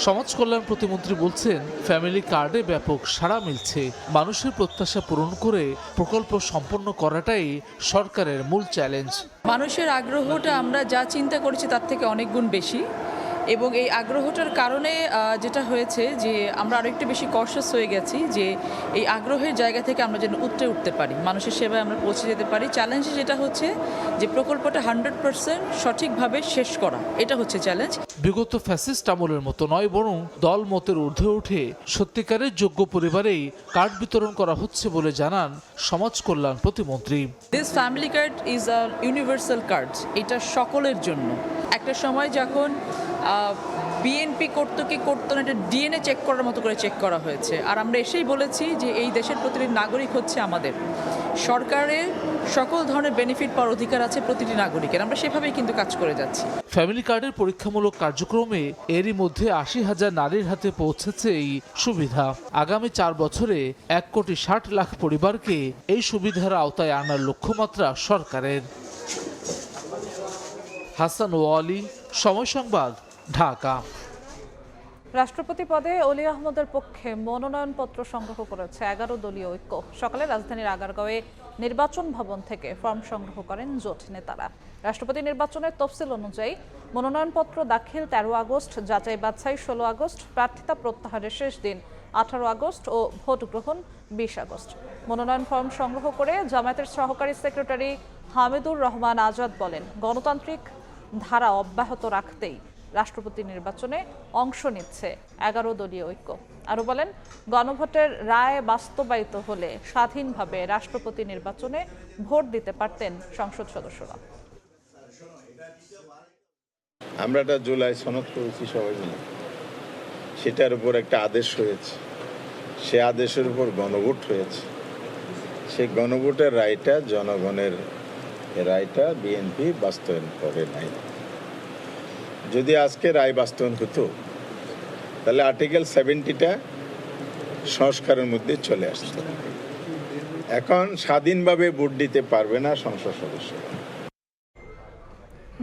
সমাজ কল্যাণ প্রতিমন্ত্রী বলছেন, ফ্যামিলি কার্ডে ব্যাপক সাড়া মিলছে। মানুষের প্রত্যাশা পূরণ করে প্রকল্প সম্পন্ন করাটাই সরকারের মূল চ্যালেঞ্জ। মানুষের আগ্রহটা আমরা যা চিন্তা করেছি তার থেকে অনেক গুণ বেশি, এবং এই আগ্রহটার কারণে যেটা হয়েছে যে আমরা আরও একটু বেশি কনশাস হয়ে গেছি যে এই আগ্রহের জায়গা থেকে আমরা যেন উঠতে পারি, মানুষের সেবায় আমরা পৌঁছে যেতে পারি। চ্যালেঞ্জ যেটা হচ্ছে যে প্রকল্পটা 100% সঠিকভাবে শেষ করা, এটা হচ্ছে চ্যালেঞ্জ। বিগত ফ্যাসিস্ট আমলের মতো নয়, বরং দল মতের ঊর্ধ্বে উঠে সত্যিকারের যোগ্য পরিবারেই কার্ড বিতরণ করা হচ্ছে বলে জানান সমাজ কল্যাণ প্রতিমন্ত্রী। This family card is a universal card, এটা সকলের জন্য। একটা সময় যখন বিএনপি করতো কি করতো না, এটা ডিএনএ চেক করার মতো করে চেক করা হয়েছে। আর আমরা এসেই বলেছি যে এই দেশের প্রতিটি নাগরিক হচ্ছে আমাদের, সরকারের সকল ধরনের বেনিফিট পাওয়ার অধিকার আছে প্রতিটি নাগরিকের। আমরা সেভাবেই কিন্তু কাজ করে যাচ্ছি। ফ্যামিলি কার্ডের পরীক্ষামূলক কার্যক্রমে এরই মধ্যে 80,000 নারীর হাতে পৌঁছেছে এই সুবিধা। আগামী 4 বছরে 1,60,00,000 পরিবারকে এই সুবিধার আওতায় আনার লক্ষ্যমাত্রা সরকারের। হাসান ওয়ালি, সময় সংবাদ, ঢাকা। রাষ্ট্রপতি পদে অলি আহমদের পক্ষে মনোনয়নপত্র সংগ্রহ করেছে 11 দলীয় ঐক্য। সকালে রাজধানীর আগারগাঁওয়ে নির্বাচন ভবন থেকে ফর্ম সংগ্রহ করেন জোট নেতারা। রাষ্ট্রপতি নির্বাচনের তফসিল অনুযায়ী মনোনয়নপত্র দাখিল 13 আগস্ট, যাচাই বাছাই 16 আগস্ট, প্রার্থিতা প্রত্যাহারের শেষ দিন 18 আগস্ট ও ভোট গ্রহণ 20 আগস্ট। মনোনয়ন ফর্ম সংগ্রহ করে জামায়াতের সহকারী সেক্রেটারি হামিদুর রহমান আজাদ বলেন, গণতান্ত্রিক ধারা অব্যাহত রাখতেই রাষ্ট্রপতি নির্বাচনে অংশ নিচ্ছে 11 দলীয় ঐক্য। আরও বলেন, গণভোটের রায় বাস্তবায়িত হলে স্বাধীনভাবে রাষ্ট্রপতি নির্বাচনে ভোট দিতে পারতেন সংসদ সদস্যরা। আমরা একটা জুলাই সনদ করেছি সবাই মিলে, সেটার উপর একটা আদেশ হয়েছে, সে আদেশের উপর গণভোট হয়েছে। সেই গণভোটের রায়টা, জনগণের রায়টা বিএনপি বাস্তবায়ন করে নাই। যদি আজকে রায় বাস্তবায়ন হতো তাহলে আর্টিকেল 70টা সংস্কারের মধ্যে চলে আসতো। এখন স্বাধীনভাবে ভোট দিতে পারবে না সংসদ সদস্য।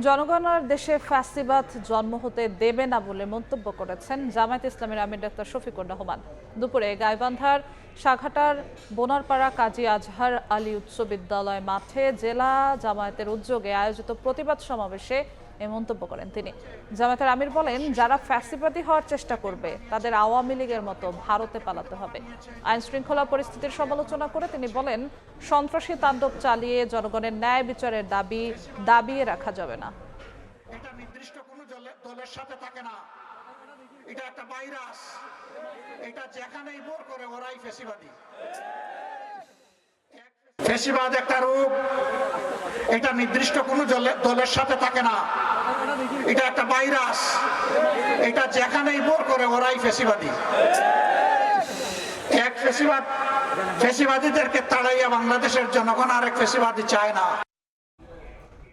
জনগণ আর দেশে ফ্যাসিবাদ জন্ম হতে দেবে না বলে মন্তব্য করেছেন জামায়াত ইসলামীর আমির ডাক্তার শফিকুর রহমান। দুপুরে গাইবান্ধার সাঘাটার বোনারপাড়া কাজী আজহার আলী উচ্চ বিদ্যালয় মাঠে জেলা জামায়াতের উদ্যোগে আয়োজিত প্রতিবাদ সমাবেশে এই মন্তব্য করেন তিনি। জামায়াতের আমির বলেন, যারা ফ্যাসিবাদী হওয়ার চেষ্টা করবে তাদের আওয়ামী লীগের মতো ভারতে পালাতে হবে। আইন শৃঙ্খলা পরিস্থিতির সমালোচনা করে তিনি বলেন, সন্ত্রাসী তাণ্ডব চালিয়ে জনগণের ন্যায় বিচারের দাবি দাবিয়ে রাখা যাবে না। এটা নির্দিষ্ট কোনো দলের সাথে থাকে না, এটা একটা ভাইরাস, এটা যেখানেই বোর করে ওরাই ফ্যাসিবাদী। ফ্যাসিবাদ একটা রূপ, এটা নির্দিষ্ট কোনো দলের সাথে থাকে না, এটা একটা ভাইরাস, এটা যেখানেই বোর করে ওরাই ফ্যাসিবাদী। এক ফ্যাসিবাদীদেরকে তাড়াইয়া বাংলাদেশের জনগণ আরেক ফ্যাসিবাদী চায় না।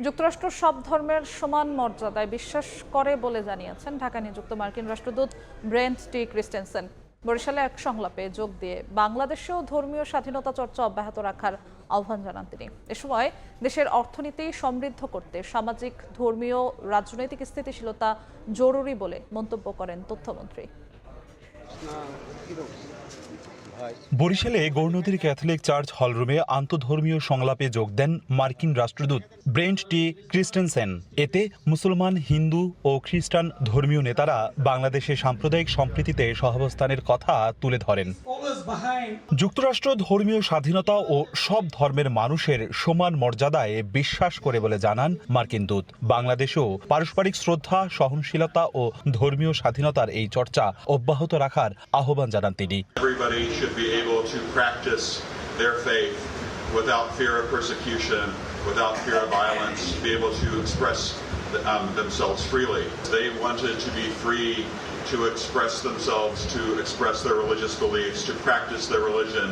যুক্তরাষ্ট্র সব ধর্মের সমান মর্যাদায় বিশ্বাস করে বলে জানিয়েছেন ঢাকা নিযুক্ত মার্কিন রাষ্ট্রদূত ব্রেন্ট টি ক্রিস্টেনসেন। বরিশালে এক সংলাপে যোগ দিয়ে বাংলাদেশেও ধর্মীয় স্বাধীনতা চর্চা অব্যাহত রাখার আহ্বান জানান তিনি। এ সময় দেশের অর্থনীতি সমৃদ্ধ করতে সামাজিক, ধর্মীয়, রাজনৈতিক স্থিতিশীলতা জরুরি বলে মন্তব্য করেন তথ্যমন্ত্রী। বরিশালে গৌরনদীর ক্যাথলিক চার্চ হলরুমে আন্তধর্মীয় সংলাপে যোগ দেন মার্কিন রাষ্ট্রদূত ব্রেন্ট টি ক্রিস্টেনসেন। এতে মুসলমান, হিন্দু ও খ্রিস্টান ধর্মীয় নেতারা বাংলাদেশে সাম্প্রদায়িক সম্প্রীতিতে সহাবস্থানের কথা তুলে ধরেন। যুক্তরাষ্ট্র ধর্মীয় স্বাধীনতা ও সব ধর্মের মানুষের সমান মর্যাদায় বিশ্বাস করে বলে জানান মার্কিন দূত। বাংলাদেশেও পারস্পরিক শ্রদ্ধা, সহনশীলতা ও ধর্মীয় স্বাধীনতার এই চর্চা অব্যাহত রাখার আহ্বান জানান তিনি। Be able to practice their faith without fear of persecution, without fear of violence, be able to express themselves freely. They wanted to be free to express themselves, to express their religious beliefs, to practice their religion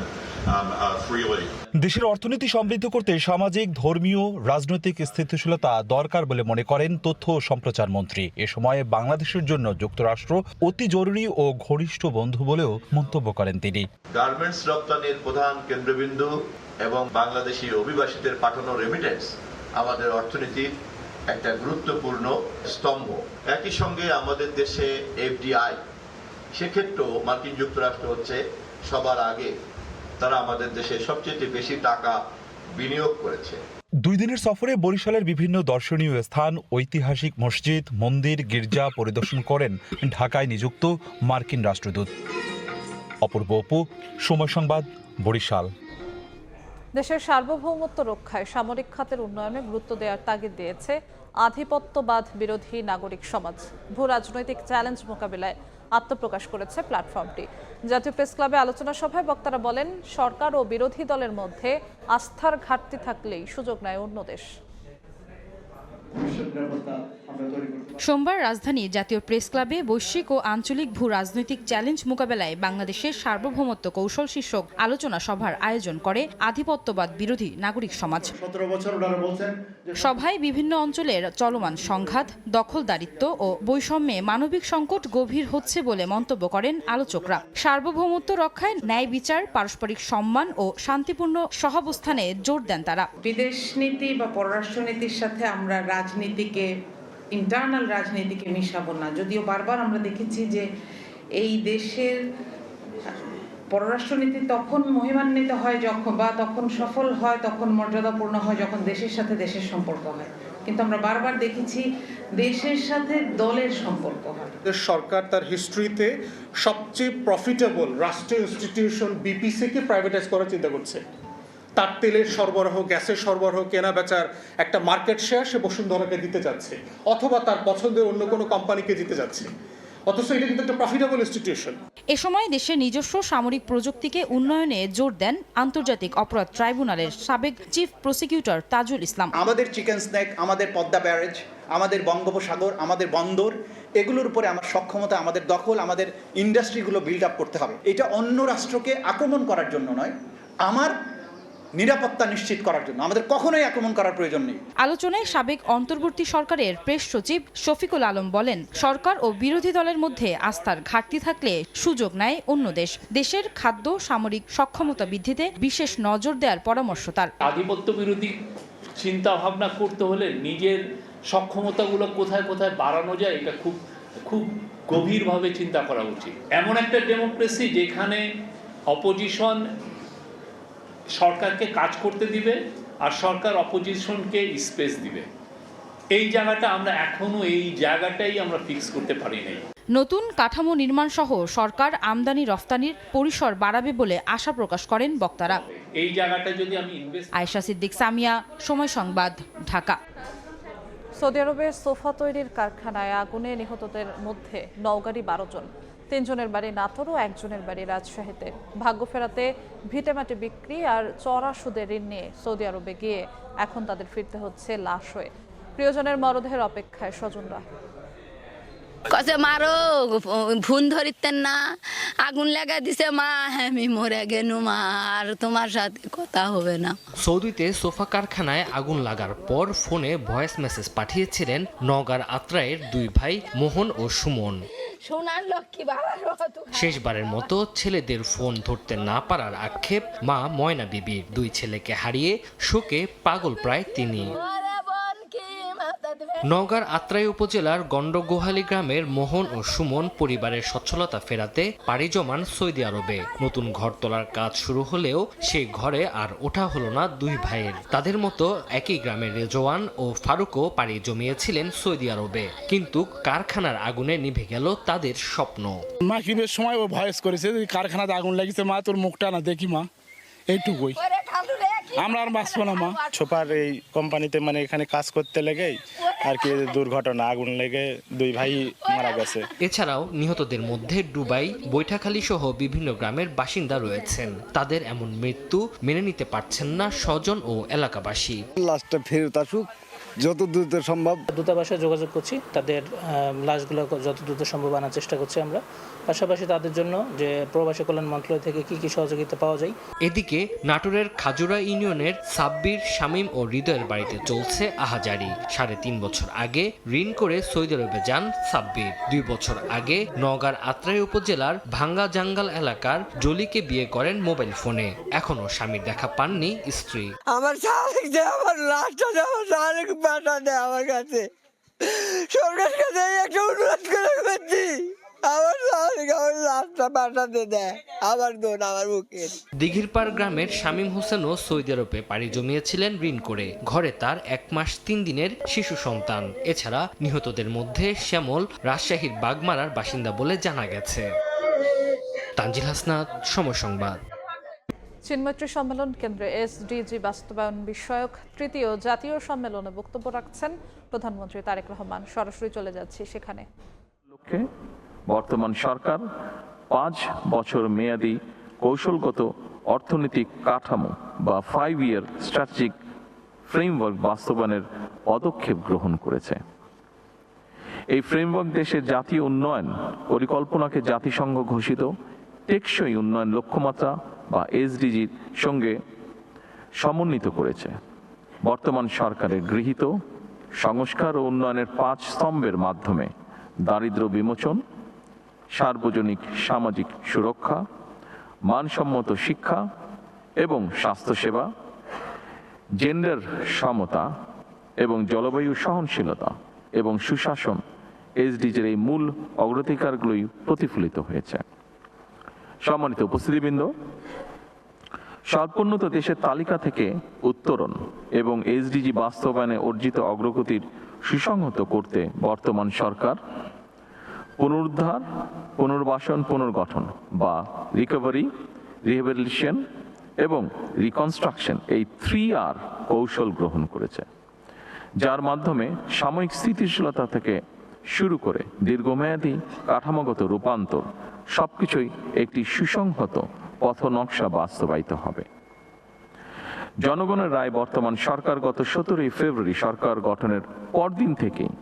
freely. দেশের অর্থনীতি সমৃদ্ধ করতে সামাজিক, ধর্মীয়, রাজনৈতিক স্থিতিশীলতা দরকার বলে মনে করেন তথ্য ও সম্প্রচার মন্ত্রী। এ সময় বাংলাদেশের জন্য যুক্তরাষ্ট্র অতি জরুরি ও ঘনিষ্ঠ বন্ধু বলেও মন্তব্য করেন তিনি। গার্মেন্টস রপ্তানির প্রধান কেন্দ্রবিন্দু এবং বাংলাদেশি অভিবাসীদের পাঠানো রেমিটেন্স আমাদের অর্থনীতির একটা গুরুত্বপূর্ণ স্তম্ভ। একই সঙ্গে আমাদের দেশে এফডিআই, সেক্ষেত্রেও মার্কিন যুক্তরাষ্ট্র হচ্ছে সবার আগে। তারা আমাদের দেশে সবচেয়ে বেশি টাকা বিনিয়োগ করেছে। 2 দিনের সফরে বরিশালের বিভিন্ন দর্শনীয় স্থান, ঐতিহাসিক মসজিদ, মন্দির, গির্জা পরিদর্শন করেন ঢাকায় নিযুক্ত মার্কিন রাষ্ট্রদূত। অপূর্ব অপু, সময় সংবাদ, বরিশাল। দেশের সার্বভৌমত্ব রক্ষায় সামরিক খাতের উন্নয়নে গুরুত্ব দেওয়ার তাগিদ দিয়েছে আধিপত্যবাদ বিরোধী নাগরিক সমাজ। ভূ রাজনৈতিক চ্যালেঞ্জ মোকাবিলায় আত্মপ্রকাশ করেছে প্ল্যাটফর্মটি। জাতীয় প্রেস ক্লাবে আলোচনা সভায় বক্তারা বলেন, সরকার ও বিরোধী দলের মধ্যে আস্থার ঘাটতি থাকলেই সুযোগ নেয় অন্য দেশ। সোমবার রাজধানী জাতীয় প্রেস ক্লাবে বৈশ্বিক ও আঞ্চলিক ভূ রাজনৈতিক চ্যালেঞ্জ মোকাবেলায় বাংলাদেশের সার্বভৌমত্ব কৌশল শীর্ষক আলোচনা সভার আয়োজন করে আধিপত্যবাদ বিরোধী নাগরিক সমাজ। সভায় বিভিন্ন অঞ্চলের চলমান সংঘাত, দখলদারিত্ব ও বৈষম্যে মানবিক সংকট গভীর হচ্ছে বলে মন্তব্য করেন আলোচকরা। সার্বভৌমত্ব রক্ষায় ন্যায় বিচার, পারস্পরিক সম্মান ও শান্তিপূর্ণ সহাবস্থানে জোর দেন তারা। বিদেশ নীতি বা পররাষ্ট্রনীতির সাথে আমরা রাজনীতিকে, ইন্টারনাল রাজনীতিকে মিশাবো না। যদিও বারবার আমরা দেখেছি যে এই দেশের পররাষ্ট্রনীতি তখন মহিমান্বিত হয় যখন, বা তখন সফল হয়, তখন মর্যাদাপূর্ণ হয় যখন দেশের সাথে দেশের সম্পর্ক হয়। কিন্তু আমরা বারবার দেখেছি দেশের সাথে দলের সম্পর্ক হয়। সরকার তার হিস্ট্রিতে সবচেয়ে প্রফিটেবল রাষ্ট্রীয় ইনস্টিটিউশন বিপিসিকে প্রাইভেটাইজ করার চিন্তা করছে। তার তেলের সরবরাহ, গ্যাসের সরবরাহ, কেনা বেচার একটা মার্কেট শেয়ার সে বসুন্ধরাকে দিতে যাচ্ছে, অথবা তার পছন্দের অন্য কোনো কোম্পানিকে দিতে যাচ্ছে। অথচ এটা কিন্তু একটা প্রফিটেবল ইনস্টিটিউশন। এ সময় দেশের নিজস্ব সামরিক প্রযুক্তিকে উন্নয়নে জোর দেন আন্তর্জাতিক অপরাধ ট্রাইব্যুনালের সাবেক চিফ প্রসিকিউটর তাজুল ইসলাম। আমাদের চিকেন স্ন্যাক, আমাদের পদ্মা ব্যারেজ, আমাদের বঙ্গোপসাগর, আমাদের বন্দর, এগুলোর উপরে আমার সক্ষমতা, আমাদের দখল, আমাদের ইন্ডাস্ট্রিগুলো বিল্ড আপ করতে হবে। এটা অন্য রাষ্ট্রকে আক্রমণ করার জন্য নয়, আমার নিরাপত্তা নিশ্চিত করার জন্য। আমাদের কখনোই আক্রমণ করার প্রয়োজন নেই। আলোচনায় সাবেক অন্তর্বর্তী সরকারের প্রেস সচিব শফিকুল আলম বলেন, সরকার ও বিরোধী দলের মধ্যে আস্থার ঘাটতি থাকলে সুযোগ নেয় অন্য দেশ। দেশের খাদ্য সামরিক সক্ষমতা বৃদ্ধিতে বিশেষ নজর দেওয়ার পরামর্শ তার। আধিপত্য বিরোধী চিন্তা ভাবনা করতে হলে নিজের সক্ষমতাগুলো কোথায় কোথায় বাড়ানো যায়, এটা খুব গভীরভাবে চিন্তা করা উচিত। এমন একটা ডেমোক্রেসি যেখানে অপোজিশন সরকারকে কাজ করতে দিবে আর সরকার অপোজিশনকে স্পেস দিবে, এই জায়গাটা আমরা এখনো আমরা ফিক্স করতে পারি নাই। নতুন কাঠামো নির্মাণ সহ সরকার আমদানি রফতানির পরিসর বাড়াবে বলে আশা প্রকাশ করেন বক্তারা। এই জায়গাটা যদি আমি আয়েশা সিদ্দিক, সামিয়া, সময় সংবাদ, ঢাকা। সৌদি আরবের সোফা তৈরির কারখানায় আগুনে নিহতদের মধ্যে নওগাঁরই 12 জন। 3 জনের বাড়ি নাটোর ও 1 জনের বাড়ি রাজশাহীতে। ভাগ্য ফেরাতে ভিটেমাটি বিক্রি আর চড়া সুদের ঋণ নিয়ে সৌদি আরবে গিয়ে এখন তাদের ফিরতে হচ্ছে লাশ হয়ে। প্রিয়জনের মরদেহের অপেক্ষায় স্বজনরা। কসে মারো ফোন ধরিতেন না, আগুন লাগা দিছে মা, আমি মরে গেনু মা, আর তোমার সাথে কথা হবে না। সৌদিতে সোফা কারখানায় আগুন লাগার পর ফোনে ভয়েস মেসেজ পাঠিয়েছিলেন নওগাঁর আত্রাইয়ের 2 ভাই মোহন ও সুমন। শেষবারের মতো ছেলেদের ফোন ধরতে না পারার আক্ষেপ মা ময়না বিবির। 2 ছেলেকে হারিয়ে শোকে পাগল প্রায় তিনি। নওগাঁর আত্রাই উপজেলার গন্ডগোহালী গ্রামের মোহন ও সুমন পরিবারের সচ্ছলতা ফেরাতে পাড়ি জমান সৌদি আরবে। নতুন ঘর তোলার কাজ শুরু হলেও সেই ঘরে আর ওঠা হলো না 2 ভাইয়ের। তাদের মতো একই গ্রামের রেজওয়ান ও ফারুকও পাড়ি জমিয়েছিলেন সৌদি আরবে, কিন্তু কারখানার আগুনে নিভে গেল তাদের স্বপ্ন। মা কিনের সময় ও ভয়েস করেছে, কারখানাতে আগুন লাগিয়েছে মা, তোর মুখটা না দেখি মা, এইটুকুই। আমরা আর বাঁচবো না মা। ছোপার এই কোম্পানিতে মানে এখানে কাজ করতে লেগেই আর কি দুর্ঘটনা, আগুন লেগে 2 ভাই মারা গেছে। এছাড়াও নিহতদের মধ্যে ডুবাই, বৈঠাখালী সহ বিভিন্ন গ্রামের বাসিন্দা রয়েছেন। তাদের এমন মৃত্যু মেনে নিতে পারছেন না স্বজন ও এলাকাবাসী। লাশটা ফেরত আসুক, যত দ্রুত সম্ভব। দূতাবাসে যোগাযোগ করছি, তাদের লাশগুলো যত দ্রুত সম্ভব আনার চেষ্টা করছি আমরা। পাশাপাশি তাদের জন্য যে প্রবাসী কল্যাণ মন্ত্রণালয় থেকে কি সহযোগিতা পাওয়া যায়। এদিকে নাটোরের খাজুরা ইউনিয়নের সাব্বির, শামীম ও হৃদয়ের বাড়িতে চলছে আহাজারি। 3.5 বছর আগে ঋণ করে সৌদি আরবে যান সাব্বির। 2 বছর আগে নওগাঁর আত্রাই উপজেলার ভাঙ্গা জাঙ্গাল এলাকার জলিকে বিয়ে করেন মোবাইল ফোনে। এখনো স্বামীর দেখা পাননি স্ত্রী। আমার আমার লাশটা আমার কাছে সরকার কাছে একটা অনুরোধ করে করছি, আমার লাশটা পাঠাতে দেয় আমার বোন আমার বুকের। দিঘিরপাড় গ্রামের শামীম হোসেনও সৌদি আরবে পাড়ি জমিয়েছিলেন ঋণ করে। ঘরে তার 1 মাস 3 দিনের শিশু সন্তান। এছাড়া নিহতদের মধ্যে শ্যামল রাজশাহীর বাগমারার বাসিন্দা বলে জানা গেছে। তানজিল হাসনাত, সময় সংবাদ। চীনমৈত্রী সম্মেলন কেন্দ্রে এসডিজি বাস্তবায়ন বিষয়ক তৃতীয় জাতীয় সম্মেলনে বক্তব্য রাখছেন প্রধানমন্ত্রী তারেক রহমান। সরাসরি চলে যাচ্ছি সেখানে। বর্তমান সরকার 5 বছর মেয়াদী কৌশলগত অর্থনৈতিক কাঠামো বা 5 ইয়ার স্ট্র্যাটেজিক ফ্রেমওয়ার্ক বাস্তবায়নের পদক্ষেপ গ্রহণ করেছে। এই ফ্রেমওয়ার্ক দেশের জাতীয় উন্নয়ন পরিকল্পনাকে জাতিসংঘ ঘোষিত টেকসই উন্নয়ন লক্ষ্যমাত্রা বা এসডিজির সঙ্গে সমন্বিত করেছে। বর্তমান সরকারের গৃহীত সংস্কার ও উন্নয়নের 5 স্তম্ভের মাধ্যমে দারিদ্র্য বিমোচন, সার্বজনিক সামাজিক সুরক্ষা, মানসম্মত শিক্ষা এবং স্বাস্থ্যসেবা, জেন্ডার সমতা এবং জলবায়ু সহনশীলতা এবং সুশাসন এসডিজির এই মূল অগ্রাধিকারগুলোই প্রতিফলিত হয়েছে। সম্মানিত উপস্থিতিবৃন্দ, স্বল্পোন্নত দেশের তালিকা থেকে উত্তরণ এবং এসডিজি বাস্তবায়নে অর্জিত অগ্রগতির সুসংহত করতে বর্তমান সরকার পুনরুদ্ধার, পুনর্বাসন, পুনর্গঠন বা রিকভারি, রিহ্যাবিলিটেশন এবং রিকনস্ট্রাকশন এই 3R কৌশল গ্রহণ করেছে, যার মাধ্যমে সাময়িক স্থিতিশীলতা থেকে শুরু করে দীর্ঘমেয়াদী কাঠামোগত রূপান্তর সবকিছুই একটি সুসংহত পথনকশা বাস্তবায়িত হবে। জনগণের রায় বর্তমান সরকার গত 17 ফেব্রুয়ারি সরকার গঠনের পরদিন থেকেই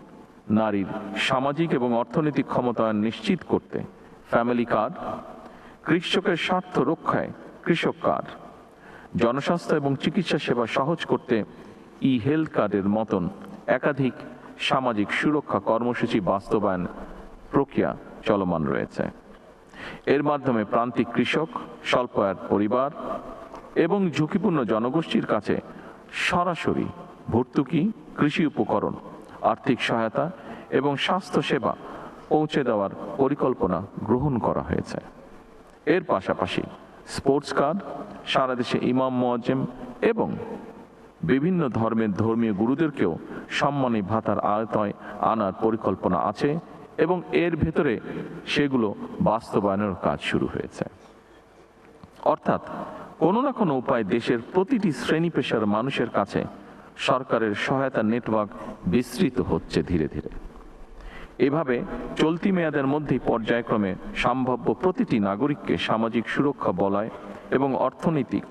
নারীর সামাজিক এবং অর্থনৈতিক ক্ষমতায়ন নিশ্চিত করতে ফ্যামিলি কার্ড, কৃষকের স্বার্থ রক্ষায় কৃষক কার্ড, জনস্বাস্থ্য এবং চিকিৎসা সেবা সহজ করতে হেলথ কার্ডের মতন একাধিক সামাজিক সুরক্ষা কর্মসূচি বাস্তবায়ন প্রক্রিয়া চলমান রয়েছে। এর মাধ্যমে প্রান্তিক কৃষক, স্বল্প আয়ের পরিবার এবং ঝুঁকিপূর্ণ জনগোষ্ঠীর কাছে সরাসরি ভর্তুকি, কৃষি উপকরণ, আর্থিক সহায়তা এবং স্বাস্থ্য সেবা পৌঁছে দেওয়ার পরিকল্পনা গ্রহণ করা হয়েছে। এর পাশাপাশি স্পোর্টস কার্ড, সারা দেশে ইমাম, মুয়াজ্জিম এবং বিভিন্ন ধর্মের ধর্মীয় গুরুদেরকেও সম্মানী ভাতার আওতায় আনার পরিকল্পনা আছে এবং এর ভেতরে সেগুলো বাস্তবায়নের কাজ শুরু হয়েছে। অর্থাৎ কোনো না কোনো উপায় দেশের প্রতিটি শ্রেণী পেশার মানুষের কাছে সরকারের সহায়তা নেটওয়ার্ক বিস্তৃত হচ্ছে ধীরে ধীরে। এভাবে চলতি মেয়াদের মধ্যেই পর্যায়ক্রমে সম্ভাব্য প্রতিটি নাগরিককে সামাজিক সুরক্ষা বলয় এবং অর্থনৈতিক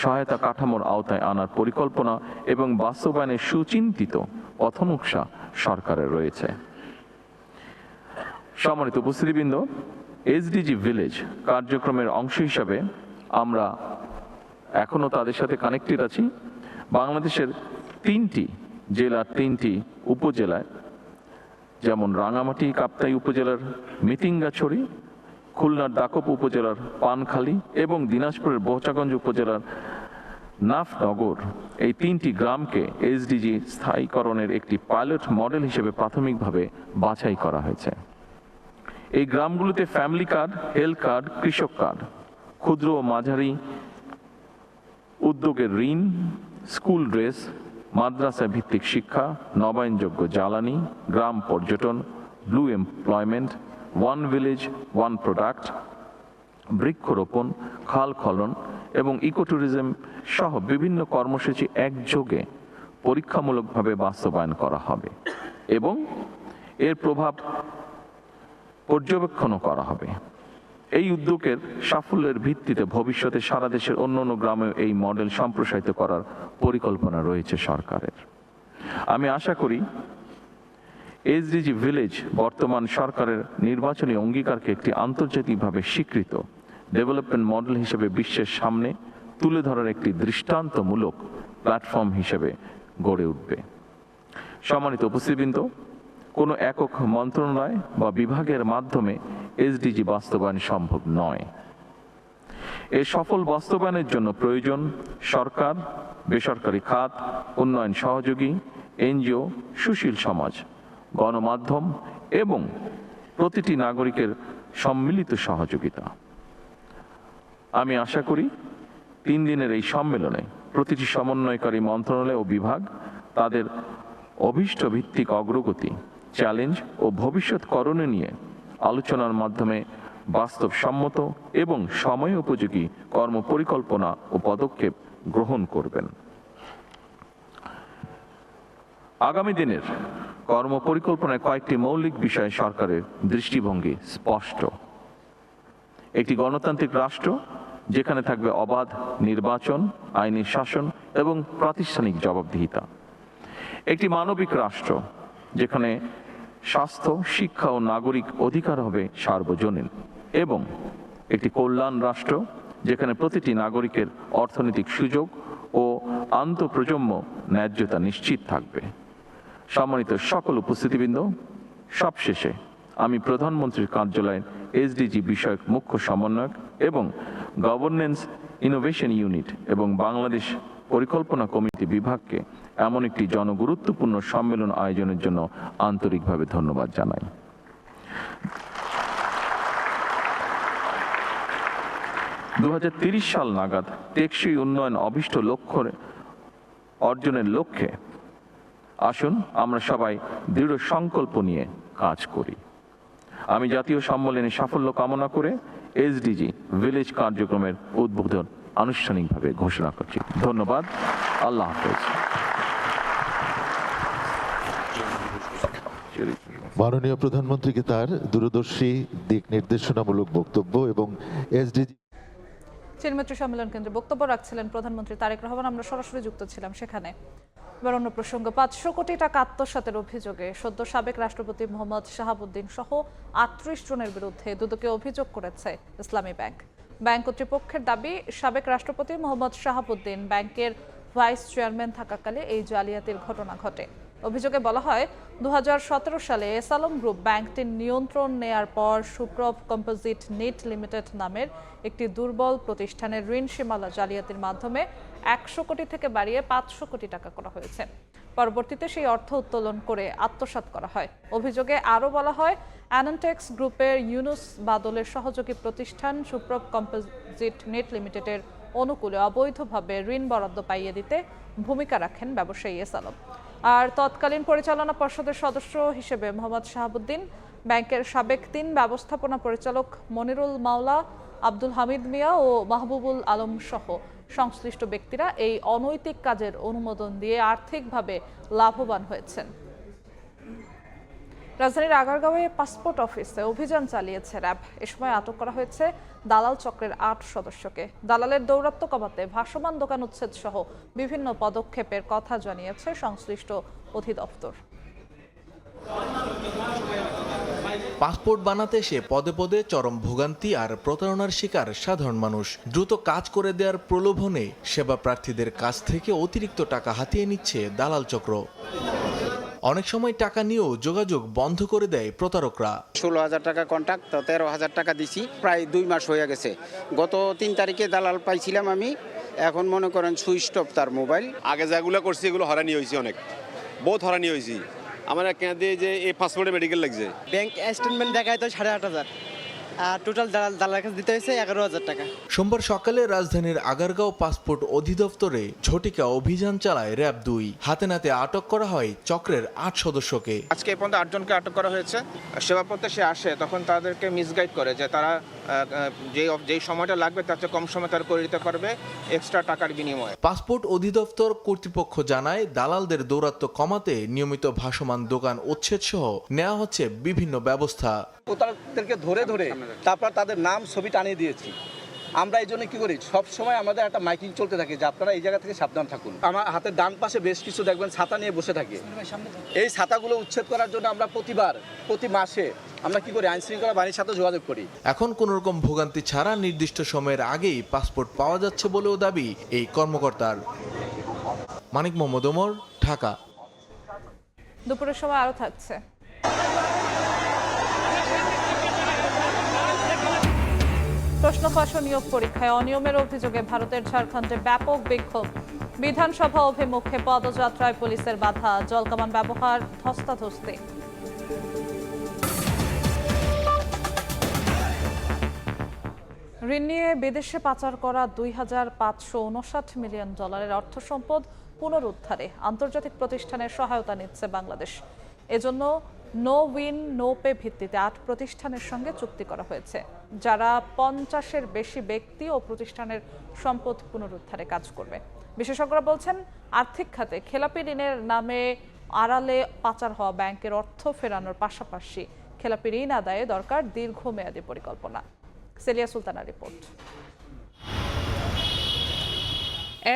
সহায়তা কাঠামোর আওতায় আনার পরিকল্পনা এবং বাস্তবায়নের সুচিন্তিত পথনকশা সরকারের রয়েছে। সম্মানিত উপস্থিতিবৃন্দ, এসডিজি ভিলেজ কার্যক্রমের অংশ হিসাবে আমরা এখনো তাদের সাথে কানেক্টেড আছি। বাংলাদেশের 3টি জেলার 3টি উপজেলায়, যেমন রাঙামাটি কাপ্তাই উপজেলার মিতিঙ্গাছড়ি, খুলনার দাকপ উপজেলার পানখালী এবং দিনাজপুরের বহচাগঞ্জ উপজেলার নাফনগর, এই 3টি গ্রামকে এসডিজি স্থায়ীকরণের একটি পাইলট মডেল হিসেবে প্রাথমিকভাবে বাছাই করা হয়েছে। এই গ্রামগুলোতে ফ্যামিলি কার্ড, হেলথ কার্ড, কৃষক কার্ড, ক্ষুদ্র ও মাঝারি উদ্যোগের ঋণ, স্কুল ড্রেস, মাদ্রাসা ভিত্তিক শিক্ষা, নবায়নযোগ্য জ্বালানি, গ্রাম পর্যটন, blue employment, one village one product, বৃক্ষরোপণ, খাল খনন এবং ইকো ট্যুরিজম সহ বিভিন্ন কর্মসূচি একযোগে পরীক্ষামূলকভাবে বাস্তবায়ন করা হবে এবং এর প্রভাব পর্যবেক্ষণও করা হবে। এই উদ্যোগের সাফল্যের ভিত্তিতে ভবিষ্যতে সারা দেশের অন্যান্য গ্রামেও এই মডেল সম্প্রসারিত করার পরিকল্পনা রয়েছে সরকারের। আমি আশা করি এসডিজি ভিলেজ বর্তমান সরকারের নির্বাচনী অঙ্গীকারকে একটি আন্তর্জাতিকভাবে স্বীকৃত ডেভেলপমেন্ট মডেল হিসেবে বিশ্বের সামনে তুলে ধরার একটি দৃষ্টান্তমূলক প্ল্যাটফর্ম হিসেবে গড়ে উঠবে। সম্মানিত উপস্থিতবৃন্দ, কোনো একক মন্ত্রণালয় বা বিভাগের মাধ্যমে এসডিজি বাস্তবায়ন সম্ভব নয়। এর সফল বাস্তবায়নের জন্য প্রয়োজন সরকার, বেসরকারি খাত, উন্নয়ন সহযোগী, এনজিও, সুশীল সমাজ, গণমাধ্যম এবং প্রতিটি নাগরিকের সম্মিলিত সহযোগিতা। আমি আশা করি 3 দিনের এই সম্মেলনে প্রতিটি সমন্বয়কারী মন্ত্রণালয় ও বিভাগ তাদের অভীষ্ট ভিত্তিক অগ্রগতি, চ্যালেঞ্জ ও ভবিষ্যৎ করণীয় নিয়ে আলোচনার মাধ্যমে বাস্তবসম্মত এবং সময় উপযোগী কর্মপরিকল্পনা ও পদক্ষেপ গ্রহণ করবেন। আগামী দিনের কর্মপরিকল্পনায় কয়েকটি মৌলিক বিষয়ে সরকারের দৃষ্টিভঙ্গি স্পষ্ট। একটি গণতান্ত্রিক রাষ্ট্র যেখানে থাকবে অবাধ নির্বাচন, আইনি শাসন এবং প্রাতিষ্ঠানিক জবাবদিহিতা। একটি মানবিক রাষ্ট্র যেখানে স্বাস্থ্য, শিক্ষা ও নাগরিক অধিকার হবে সার্বজনীন, এবং একটি কল্যাণ রাষ্ট্র যেখানে প্রতিটি নাগরিকের অর্থনৈতিক সুযোগ ও আন্তঃপ্রজন্ম ন্যায্যতা নিশ্চিত থাকবে। সম্মানিত সকল উপস্থিতিবৃন্দ, সবশেষে আমি প্রধানমন্ত্রীর কার্যালয়ের এসডিজি বিষয়ক মুখ্য সমন্বয়ক এবং গভর্নেন্স ইনোভেশন ইউনিট এবং বাংলাদেশ পরিকল্পনা কমিটি বিভাগকে এমন একটি জনগুরুত্বপূর্ণ সম্মেলন আয়োজনের জন্য আন্তরিকভাবে ধন্যবাদ জানাই। 2030 সাল নাগাদ টেকসই উন্নয়ন অভিষ্ট লক্ষ্য অর্জনের লক্ষ্যে আসুন আমরা সবাই দৃঢ় সংকল্প নিয়ে কাজ করি। আমি জাতীয় সম্মেলনের সাফল্য কামনা করে এসডিজি ভিলেজ কার্যক্রমের উদ্বোধন আনুষ্ঠানিকভাবে ঘোষণা করছি। ধন্যবাদ। আল্লাহ হাফেজ। মাননীয় প্রধানমন্ত্রীকে তার দূরদর্শী দিক নির্দেশনামূলক বক্তব্য এবং এসডিজি চিনমৈত্রী সম্মেলন কেন্দ্রে বক্তব্য রাখছিলেন প্রধানমন্ত্রী তারেক রহমান। আমরা সরাসরি যুক্ত ছিলাম সেখানে। এবার অন্য প্রসঙ্গ, 500 কোটি টাকা আত্মসাতের অভিযোগে সদ্য সাবেক রাষ্ট্রপতি মোহাম্মদ শাহাবুদ্দিন সহ 38 জনের বিরুদ্ধে দুদকে অভিযোগ করেছে ইসলামী ব্যাংক। ব্যাংক কর্তৃপক্ষের দাবি, সাবেক রাষ্ট্রপতি মোহাম্মদ শাহাবুদ্দিন ব্যাংকের ভাইস চেয়ারম্যান থাকাকালে এই জালিয়াতির ঘটনা ঘটে। অভিযোগে বলা হয় 2017 সালে এসালম গ্রুপ ব্যাংকটির নিয়ন্ত্রণ নেয়ার পর সুপ্রভ কম্পোজিট নেট লিমিটেড নামের একটি দুর্বল প্রতিষ্ঠানের ঋণ সীমালা জালিয়াতির মাধ্যমে 100 কোটি থেকে বাড়িয়ে 500 কোটি টাকা করা হয়েছে। পরবর্তীতে সেই অর্থ উত্তোলন করে আত্মসাৎ করা হয়। অভিযোগে আরও বলা হয়, অ্যানান্টেক্স গ্রুপের ইউনুস বাদলের সহযোগী প্রতিষ্ঠান সুপ্রভ কম্পোজিট নেট লিমিটেডের অনুকূলে অবৈধভাবে ঋণ বরাদ্দ পাইয়ে দিতে ভূমিকা রাখেন ব্যবসায়ী এসালম। আর তৎকালীন পরিচালনা পর্ষদের সদস্য হিসেবে মোহাম্মদ শাহাবুদ্দিন, ব্যাংকের সাবেক 3 ব্যবস্থাপনা পরিচালক মনিরুল মাওলা, আব্দুল হামিদ মিয়া ও মাহবুবুল আলম সহ সংশ্লিষ্ট ব্যক্তিরা এই অনৈতিক কাজের অনুমোদন দিয়ে আর্থিকভাবে লাভবান হয়েছেন। রাজধানীর আগারগাঁওয়ে পাসপোর্ট অফিসে অভিযান চালিয়েছে র্যাব। এ সময় আটক করা হয়েছে দালাল চক্রের 8 সদস্যকে। দালালের দৌরাত্ম্য কমাতে ভাসমান দোকান উচ্ছেদ সহ বিভিন্ন পদক্ষেপের কথা জানিয়েছে সংশ্লিষ্ট অধিদপ্তর। পাসপোর্ট বানাতে এসে পদে পদে চরম ভোগান্তি আর প্রতারণার শিকার সাধারণ মানুষ। দ্রুত কাজ করে দেওয়ার প্রলোভনে সেবা প্রার্থীদের কাছ থেকে অতিরিক্ত টাকা হাতিয়ে নিচ্ছে দালাল চক্র। অনেক সময় টাকা নিয়েও যোগাযোগ বন্ধ করে দেয় প্রতারকরা। 16,000 টাকা কন্ট্যাক্ট, তো 13,000 টাকা দিছি, প্রায় 2 মাস হয়ে গেছে। গত 3 তারিখে দালাল পাইছিলাম আমি, এখন মনে করেন সুইচ অফ তার মোবাইল। আগে যেগুলো করছি এগুলো হরানি হয়েছি, অনেক বহুত হরানি হয়েছি। আমার কেন দিয়ে যে এই পাসপোর্টে মেডিকেল লাগছে, ব্যাংক স্টেটমেন্ট দেখায় তো 8,500, আর টোটাল দালালের কাছে দিতে হয়েছে 11,000 টাকা। সোমবার সকালে রাজধানীর আগারগাঁও পাসপোর্ট অধিদপ্তরে ঝটিকা অভিযান চালায় র্যাব 2। হাতে নাতে আটক করা হয় চক্রের 8 সদস্যকে। আজকে এই পর্যন্ত 8 জনকে আটক করা হয়েছে। সেবা পথে সে আসে তখন তাদেরকে মিসগাইড করে যে তারা যেই সময়টা লাগবে তার চেয়ে কম সময় তারা করে দিতে পারবে এক্সট্রা টাকার বিনিময়ে। পাসপোর্ট অধিদপ্তর কর্তৃপক্ষ জানায়, দালালদের দৌরাত্ম্য কমাতে নিয়মিত ভাসমান দোকান উচ্ছেদ সহ নেওয়া হচ্ছে বিভিন্ন ব্যবস্থা। তাদেরকে ধরে তারপর তাদের নাম ছবি টানিয়ে দিয়েছি, আমরা এই জন্য কী করি, সব সময় আমাদের একটা মাইকিং চলতে থাকে যে আপনারা এই জায়গা থেকে সাবধান থাকুন। আমার হাতের ডান পাশে বেশ কিছু দেখবেন ছাতা নিয়ে বসে থাকে। এই ছাতাগুলো উচ্ছেদ করার জন্য আমরা প্রতি মাসে আমরা কি করি, আইন শৃঙ্খলা বাহিনীর সাথে যোগাযোগ করি। এখন কোনো রকম ভোগান্তি ছাড়া নির্দিষ্ট সময়ের আগেই পাসপোর্ট পাওয়া যাচ্ছে বলেও দাবি এই কর্মকর্তার। মানিক মোহাম্মদ ওমর, ঢাকা। দুপুরের সময় আরো থাকছে। প্রশ্ন ফাঁস ও নিয়োগ পরীক্ষায় অনিয়মের অভিযোগে ভারতের ঝাড়খণ্ডে ব্যাপক বিক্ষোভ। বিধানসভা অভিমুখে পদযাত্রায় পুলিশের বাধা, জলকামান ব্যবহার, ধস্তাধস্তি। ঋণ নিয়ে বিদেশে পাচার করা $2,559 মিলিয়ন অর্থ সম্পদ পুনরুদ্ধারে আন্তর্জাতিক প্রতিষ্ঠানের সহায়তা নিচ্ছে বাংলাদেশ। এজন্য নো উইন নো পে ভিত্তিতে 8 প্রতিষ্ঠানের সঙ্গে চুক্তি করা হয়েছে, যারা 50-এর বেশি ব্যক্তি ও প্রতিষ্ঠানের সম্পদ পুনরুদ্ধারে কাজ করবে। বিশেষজ্ঞরা বলছেন, আর্থিক খাতে খেলাপি ঋণের নামে আড়ালে পাচার হওয়া ব্যাংকের অর্থ ফেরানোর পাশাপাশি খেলাপি ঋণ আদায়ে দরকার দীর্ঘমেয়াদী পরিকল্পনা। সেলিয়া সুলতানা রিপোর্ট।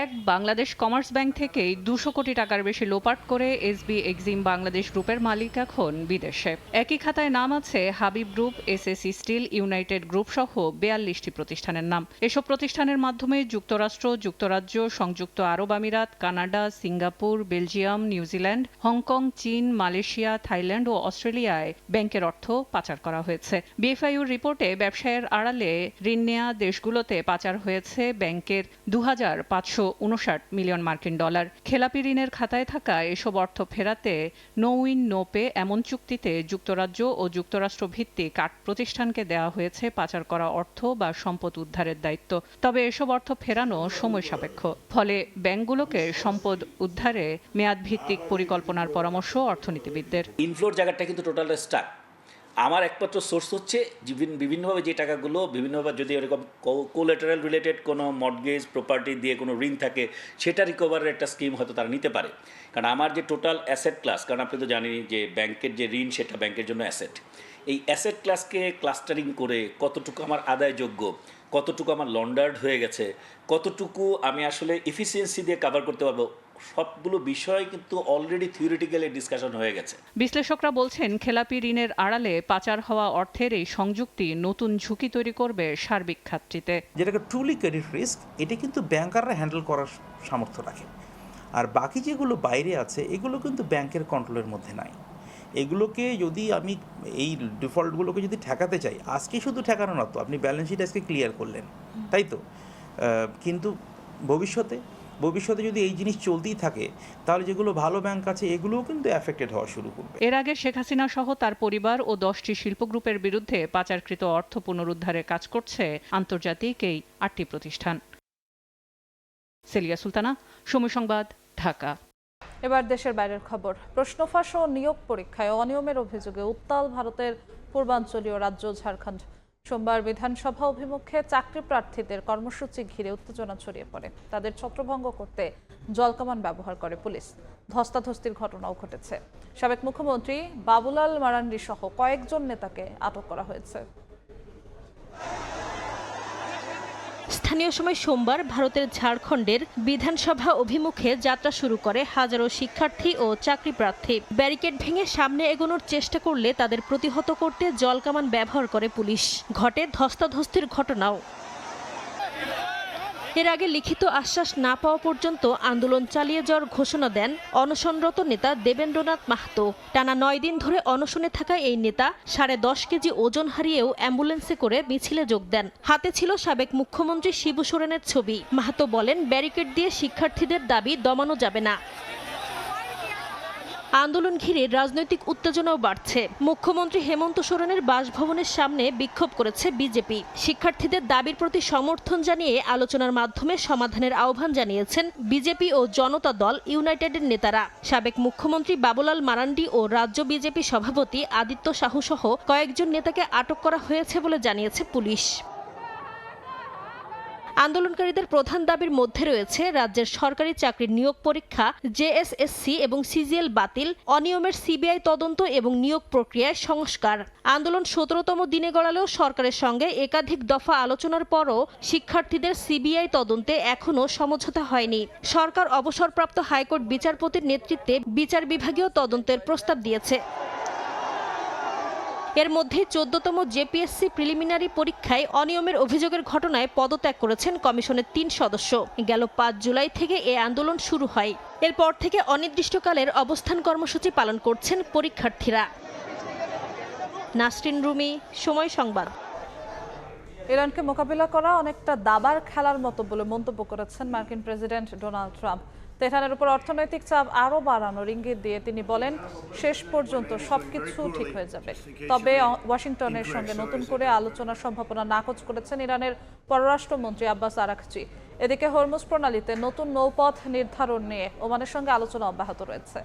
এক বাংলাদেশ কমার্স ব্যাংক থেকেই 200 কোটি টাকার বেশি লোপাট করে এসবি এক্সিম বাংলাদেশ গ্রুপের মালিক এখন বিদেশে। একই খাতায় নাম আছে Habib group, SSC steel, United group সহ 42টি প্রতিষ্ঠানের নাম। এসব প্রতিষ্ঠানের মাধ্যমে যুক্তরাষ্ট্র, যুক্তরাজ্য, সংযুক্ত আরব আমিরাত, Canada, Singapore, Belgium, New Zealand, Hong Kong, চীন, মালয়েশিয়া, থাইল্যান্ড ও অস্ট্রেলিয়ায় ব্যাংকের অর্থ পাচার করা হয়েছে। বিএফআইউর রিপোর্টে ব্যবসায়ের আড়ালে ঋণ নেয়া দেশগুলোতে পাচার হয়েছে ব্যাংকের $2,559 মিলিয়ন। খেলাপি ঋণের খাতায় থাকা এসব অর্থ ফেরাতে নো উইন নো পে এমন চুক্তিতে যুক্তরাজ্য ও যুক্তরাষ্ট্র ভিত্তিক 8 প্রতিষ্ঠানকে দেওয়া হয়েছে পাচার করা অর্থ বা সম্পদ উদ্ধারের দায়িত্ব। তবে এসব অর্থ ফেরানো সময় সাপেক্ষ, ফলে ব্যাংকগুলোকে সম্পদ উদ্ধারে মেয়াদ ভিত্তিক পরিকল্পনার পরামর্শ অর্থনীতিবিদদের। ইনফ্লোর জায়গাটা কিন্তু টোটাল স্টাক। আমার একমাত্র সোর্স হচ্ছে বিভিন্নভাবে যে টাকাগুলো বিভিন্নভাবে যদি এরকম কোলেটারাল রিলেটেড কোনো মর্টগেজ প্রপার্টি দিয়ে কোনো ঋণ থাকে, সেটা রিকভারের একটা স্কিম হয়তো তারা নিতে পারে। কারণ আমার যে টোটাল অ্যাসেট ক্লাস, কারণ আপনি তো জানেন যে ব্যাংকের যে ঋণ সেটা ব্যাংকের জন্য অ্যাসেট। এই অ্যাসেট ক্লাসকে ক্লাস্টারিং করে কতটুকু আমার আদায়যোগ্য, কতটুকু আমার লন্ডার্ড হয়ে গেছে, কতটুকু আমি আসলে এফিসিয়েন্সি দিয়ে কভার করতে পারবো, সবগুলো বিষয় কিন্তু অলরেডি থিওরিটিক্যালি ডিসকাশন হয়ে গেছে। বিশ্লেষকরা বলছেন, খেলাপি ঋণের আড়ালে পাচার হওয়া অর্থের এই সংযুক্তি নতুন ঝুঁকি তৈরি করবে সার্বিক খাতটিতে। যেটাকে ট্রুলি ক্রেডিট রিস্ক, এটা কিন্তু ব্যাংকাররা হ্যান্ডেল করার সামর্থ্য রাখে। আর বাকি যেগুলো বাইরে আছে এগুলো কিন্তু ব্যাংকের কন্ট্রোলের মধ্যে নাই। এগুলোকে যদি আমি এই ডিফল্টগুলোকে যদি ঠেকাতে চাই, আজকে শুধু ঠেকানো না, তো আপনি ব্যালেন্স শিট আজকে ক্লিয়ার করলেন, তাই তো, কিন্তু ভবিষ্যতে যদি এই জিনিস চলতেই থাকে, তাহলে যেগুলো ভালো ব্যাংক আছে এগুলোও কিন্তু এফেক্টেড হওয়া শুরু করবে। এর আগে শেখ হাসিনা সহ তার পরিবার ও 10টি শিল্প গ্রুপের বিরুদ্ধে পাচারকৃত অর্থ পুনরুদ্ধারে কাজ করছে আন্তর্জাতিক এই 8টি প্রতিষ্ঠান। সেলিয়া সুলতানা, সময় সংবাদ, ঢাকা। এবার দেশের বাইরের খবর। প্রশ্ন ফাঁস ও নিয়োগ পরীক্ষায় অনিয়মের অভিযোগে উত্তাল ভারতের পূর্বাঞ্চলীয় রাজ্য ঝাড়খণ্ড। সোমবার বিধানসভা অভিমুখে চাকরি প্রার্থীদের কর্মসূচি ঘিরে উত্তেজনা ছড়িয়ে পড়ে। তাদের ছত্রভঙ্গ করতে জলকামান ব্যবহার করে পুলিশ। ধস্তাধস্তির ঘটনাও ঘটেছে। সাবেক মুখ্যমন্ত্রী বাবুলাল মারান্ডি সহ কয়েকজন নেতাকে আটক করা হয়েছে। স্থানীয় সময় সোমবার ভারতের ঝাড়খণ্ডের বিধানসভা অভিমুখে যাত্রা শুরু করে হাজারো শিক্ষার্থী ও চাকরি প্রার্থী। ব্যারিকেড ভেঙে সামনে এগোনোর চেষ্টা করলে তাদের প্রতিহত করতে জলকামান ব্যবহার করে পুলিশ। ঘটে ধস্তাধস্তির ঘটনাও। এর আগে লিখিত আশ্বাস না পাওয়া পর্যন্ত আন্দোলন চালিয়ে যাওয়ার ঘোষণা দেন অনশনরত নেতা দেবেন্দ্রনাথ মাহাতো। টানা 9 দিন ধরে অনশনে থাকা এই নেতা 10.5 কেজি ওজন হারিয়েও অ্যাম্বুলেন্সে করে মিছিলে যোগ দেন। হাতে ছিল সাবেক মুখ্যমন্ত্রী শিবু সোরেনের ছবি। মাহাতো বলেন, ব্যারিকেড দিয়ে শিক্ষার্থীদের দাবি দমানো যাবে না। আন্দোলন ঘিরে রাজনৈতিক উত্তেজনাও বাড়ছে। মুখ্যমন্ত্রী হেমন্ত সোরেনের বাসভবনের সামনে বিক্ষোভ করেছে বিজেপি। শিক্ষার্থীদের দাবির প্রতি সমর্থন জানিয়ে আলোচনার মাধ্যমে সমাধানের আহ্বান জানিয়েছেন বিজেপি ও জনতা দল ইউনাইটেডের নেতারা। সাবেক মুখ্যমন্ত্রী বাবুলাল মারান্ডি ও রাজ্য বিজেপি সভাপতি আদিত্য সাহু সহ কয়েকজন নেতাকে আটক করা হয়েছে বলে জানিয়েছে পুলিশ। আন্দোলনকারীদের প্রধান দাবির মধ্যে রয়েছে রাজ্যের সরকারি চাকরির নিয়োগ পরীক্ষা জেএসএসসি এবং সিজিএল বাতিল, অনিয়মের সিবিআই তদন্ত এবং নিয়োগ প্রক্রিয়ায় সংস্কার। আন্দোলন 17তম দিনে গড়ালেও সরকারের সঙ্গে একাধিক দফা আলোচনার পরও শিক্ষার্থীদের সিবিআই তদন্তে এখনও সমঝোতা হয়নি। সরকার অবসরপ্রাপ্ত হাইকোর্ট বিচারপতির নেতৃত্বে বিচার বিভাগীয় তদন্তের প্রস্তাব দিয়েছে। এর মধ্যে 14তম জেপিএসসি প্রিলিমিনারি পরীক্ষায় অনিয়মের অভিযোগের ঘটনায় পদত্যাগ করেছেন কমিশনের 3 সদস্য। গেল 5 জুলাই থেকে এ আন্দোলন শুরু হয়। এরপর থেকে অনির্দিষ্টকালের অবস্থান কর্মসূচি পালন করছেন পরীক্ষার্থীরা। নাসরিন রুমি, সময় সংবাদ। ইরানকে মোকাবিলা করা অনেকটা দাবার খেলার মতো বলে মন্তব্য করেছেন মার্কিন প্রেসিডেন্ট ডোনাল্ড ট্রাম্প। তেহরানের উপর অর্থনৈতিক চাপ আরও বাড়ানোর ইঙ্গিত দিয়ে তিনি বলেন, শেষ পর্যন্ত সবকিছু ঠিক হয়ে যাবে। তবে ওয়াশিংটনের সঙ্গে নতুন করে আলোচনার সম্ভাবনা নাকচ করেছেন ইরানের পররাষ্ট্রমন্ত্রী আব্বাস আরাকচি। এদিকে হরমুজ প্রণালীতে নতুন নৌপথ নির্ধারণ নিয়ে ওমানের সঙ্গে আলোচনা অব্যাহত রয়েছে।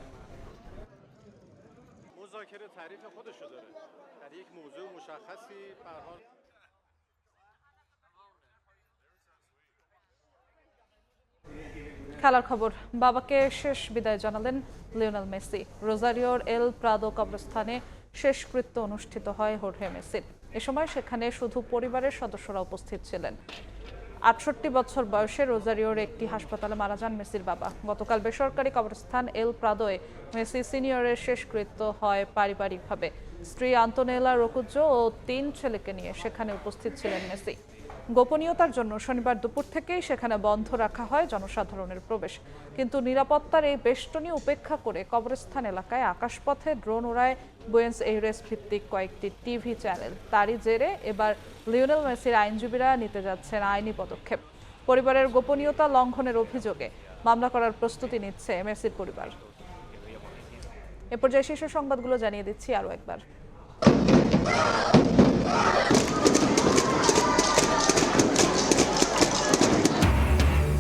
খেলার খবর, বাবাকে শেষ বিদায় জানালেন লিওনেল মেসি। রোজারিওর এল প্রাদো কবরস্থানে শেষকৃত্য অনুষ্ঠিত হয় হোর্হে মেসির। এ সময় সেখানে শুধু পরিবারের সদস্যরা উপস্থিত ছিলেন। ৬৮ বছর বয়সে রোজারিওর একটি হাসপাতালে মারা যান মেসির বাবা। গতকাল বেসরকারি কবরস্থান এল প্রাদোয় মেসি সিনিয়রের শেষকৃত্য হয় পারিবারিকভাবে। স্ত্রী আন্তোনেলা রোকুজ্জো ও 3 ছেলেকে নিয়ে সেখানে উপস্থিত ছিলেন মেসি। গোপনীয়তার জন্য শনিবার দুপুর থেকেই সেখানে বন্ধ রাখা হয় জনসাধারণের প্রবেশ। কিন্তু নিরাপত্তার এই বেষ্টনী উপেক্ষা করে কবরস্থান এলাকায় আকাশপথে ড্রোন ওড়ায় বুয়েন্স এইরেস ভিত্তিক কয়েকটি টিভি চ্যানেল। তারই জেরে এবার লিওনেল মেসির আইনজীবীরা নিতে যাচ্ছেন আইনি পদক্ষেপ। পরিবারের গোপনীয়তা লঙ্ঘনের অভিযোগে মামলা করার প্রস্তুতি নিচ্ছে মেসির পরিবার। এ পর্যায়ে শীর্ষ সংবাদগুলো জানিয়ে দিচ্ছি আরও একবার।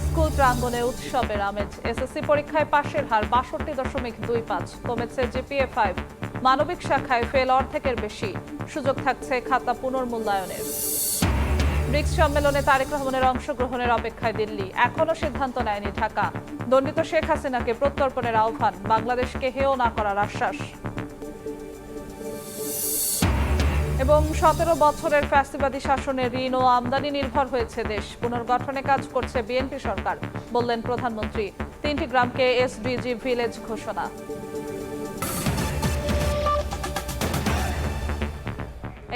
স্কুল প্রাঙ্গণে উৎসবের আমেজ। এসএসসি পরীক্ষায় পাশের হার ৬২.25, কমেছে জিপিএ 5। মানবিক শাখায় ফেল অর্ধেকের বেশি, সুযোগ থাকছে খাতা পুনর্মূল্যায়নের। ব্রিক্স সম্মেলনে তারেক রহমানের অংশগ্রহণের অপেক্ষায় দিল্লি, এখনও সিদ্ধান্ত নেয়নি ঢাকা। দণ্ডিত শেখ হাসিনাকে প্রত্যর্পণের আহ্বান, বাংলাদেশকে হেয় না করার আশ্বাস। এবং 17 বছরের ফ্যাসিবাদী শাসনের ঋণ ও আমদানি নির্ভর হয়েছে দেশ। পুনর্গঠনে কাজ করছে বিএনপি সরকার, বললেন প্রধানমন্ত্রী। 3টি গ্রামকে এসডিজি ভিলেজ ঘোষণা।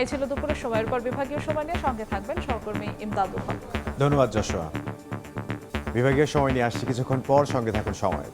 এই ছিল দুপুরের সময়ের পর বিভাগীয় সময় নিয়ে সঙ্গে থাকবেন সহকর্মী ইমদাদুল হক। ধন্যবাদ যশোয়া। বিভাগীয় সময় নিয়ে আসছি কিছুক্ষণ পর, সঙ্গে থাকুন সময়।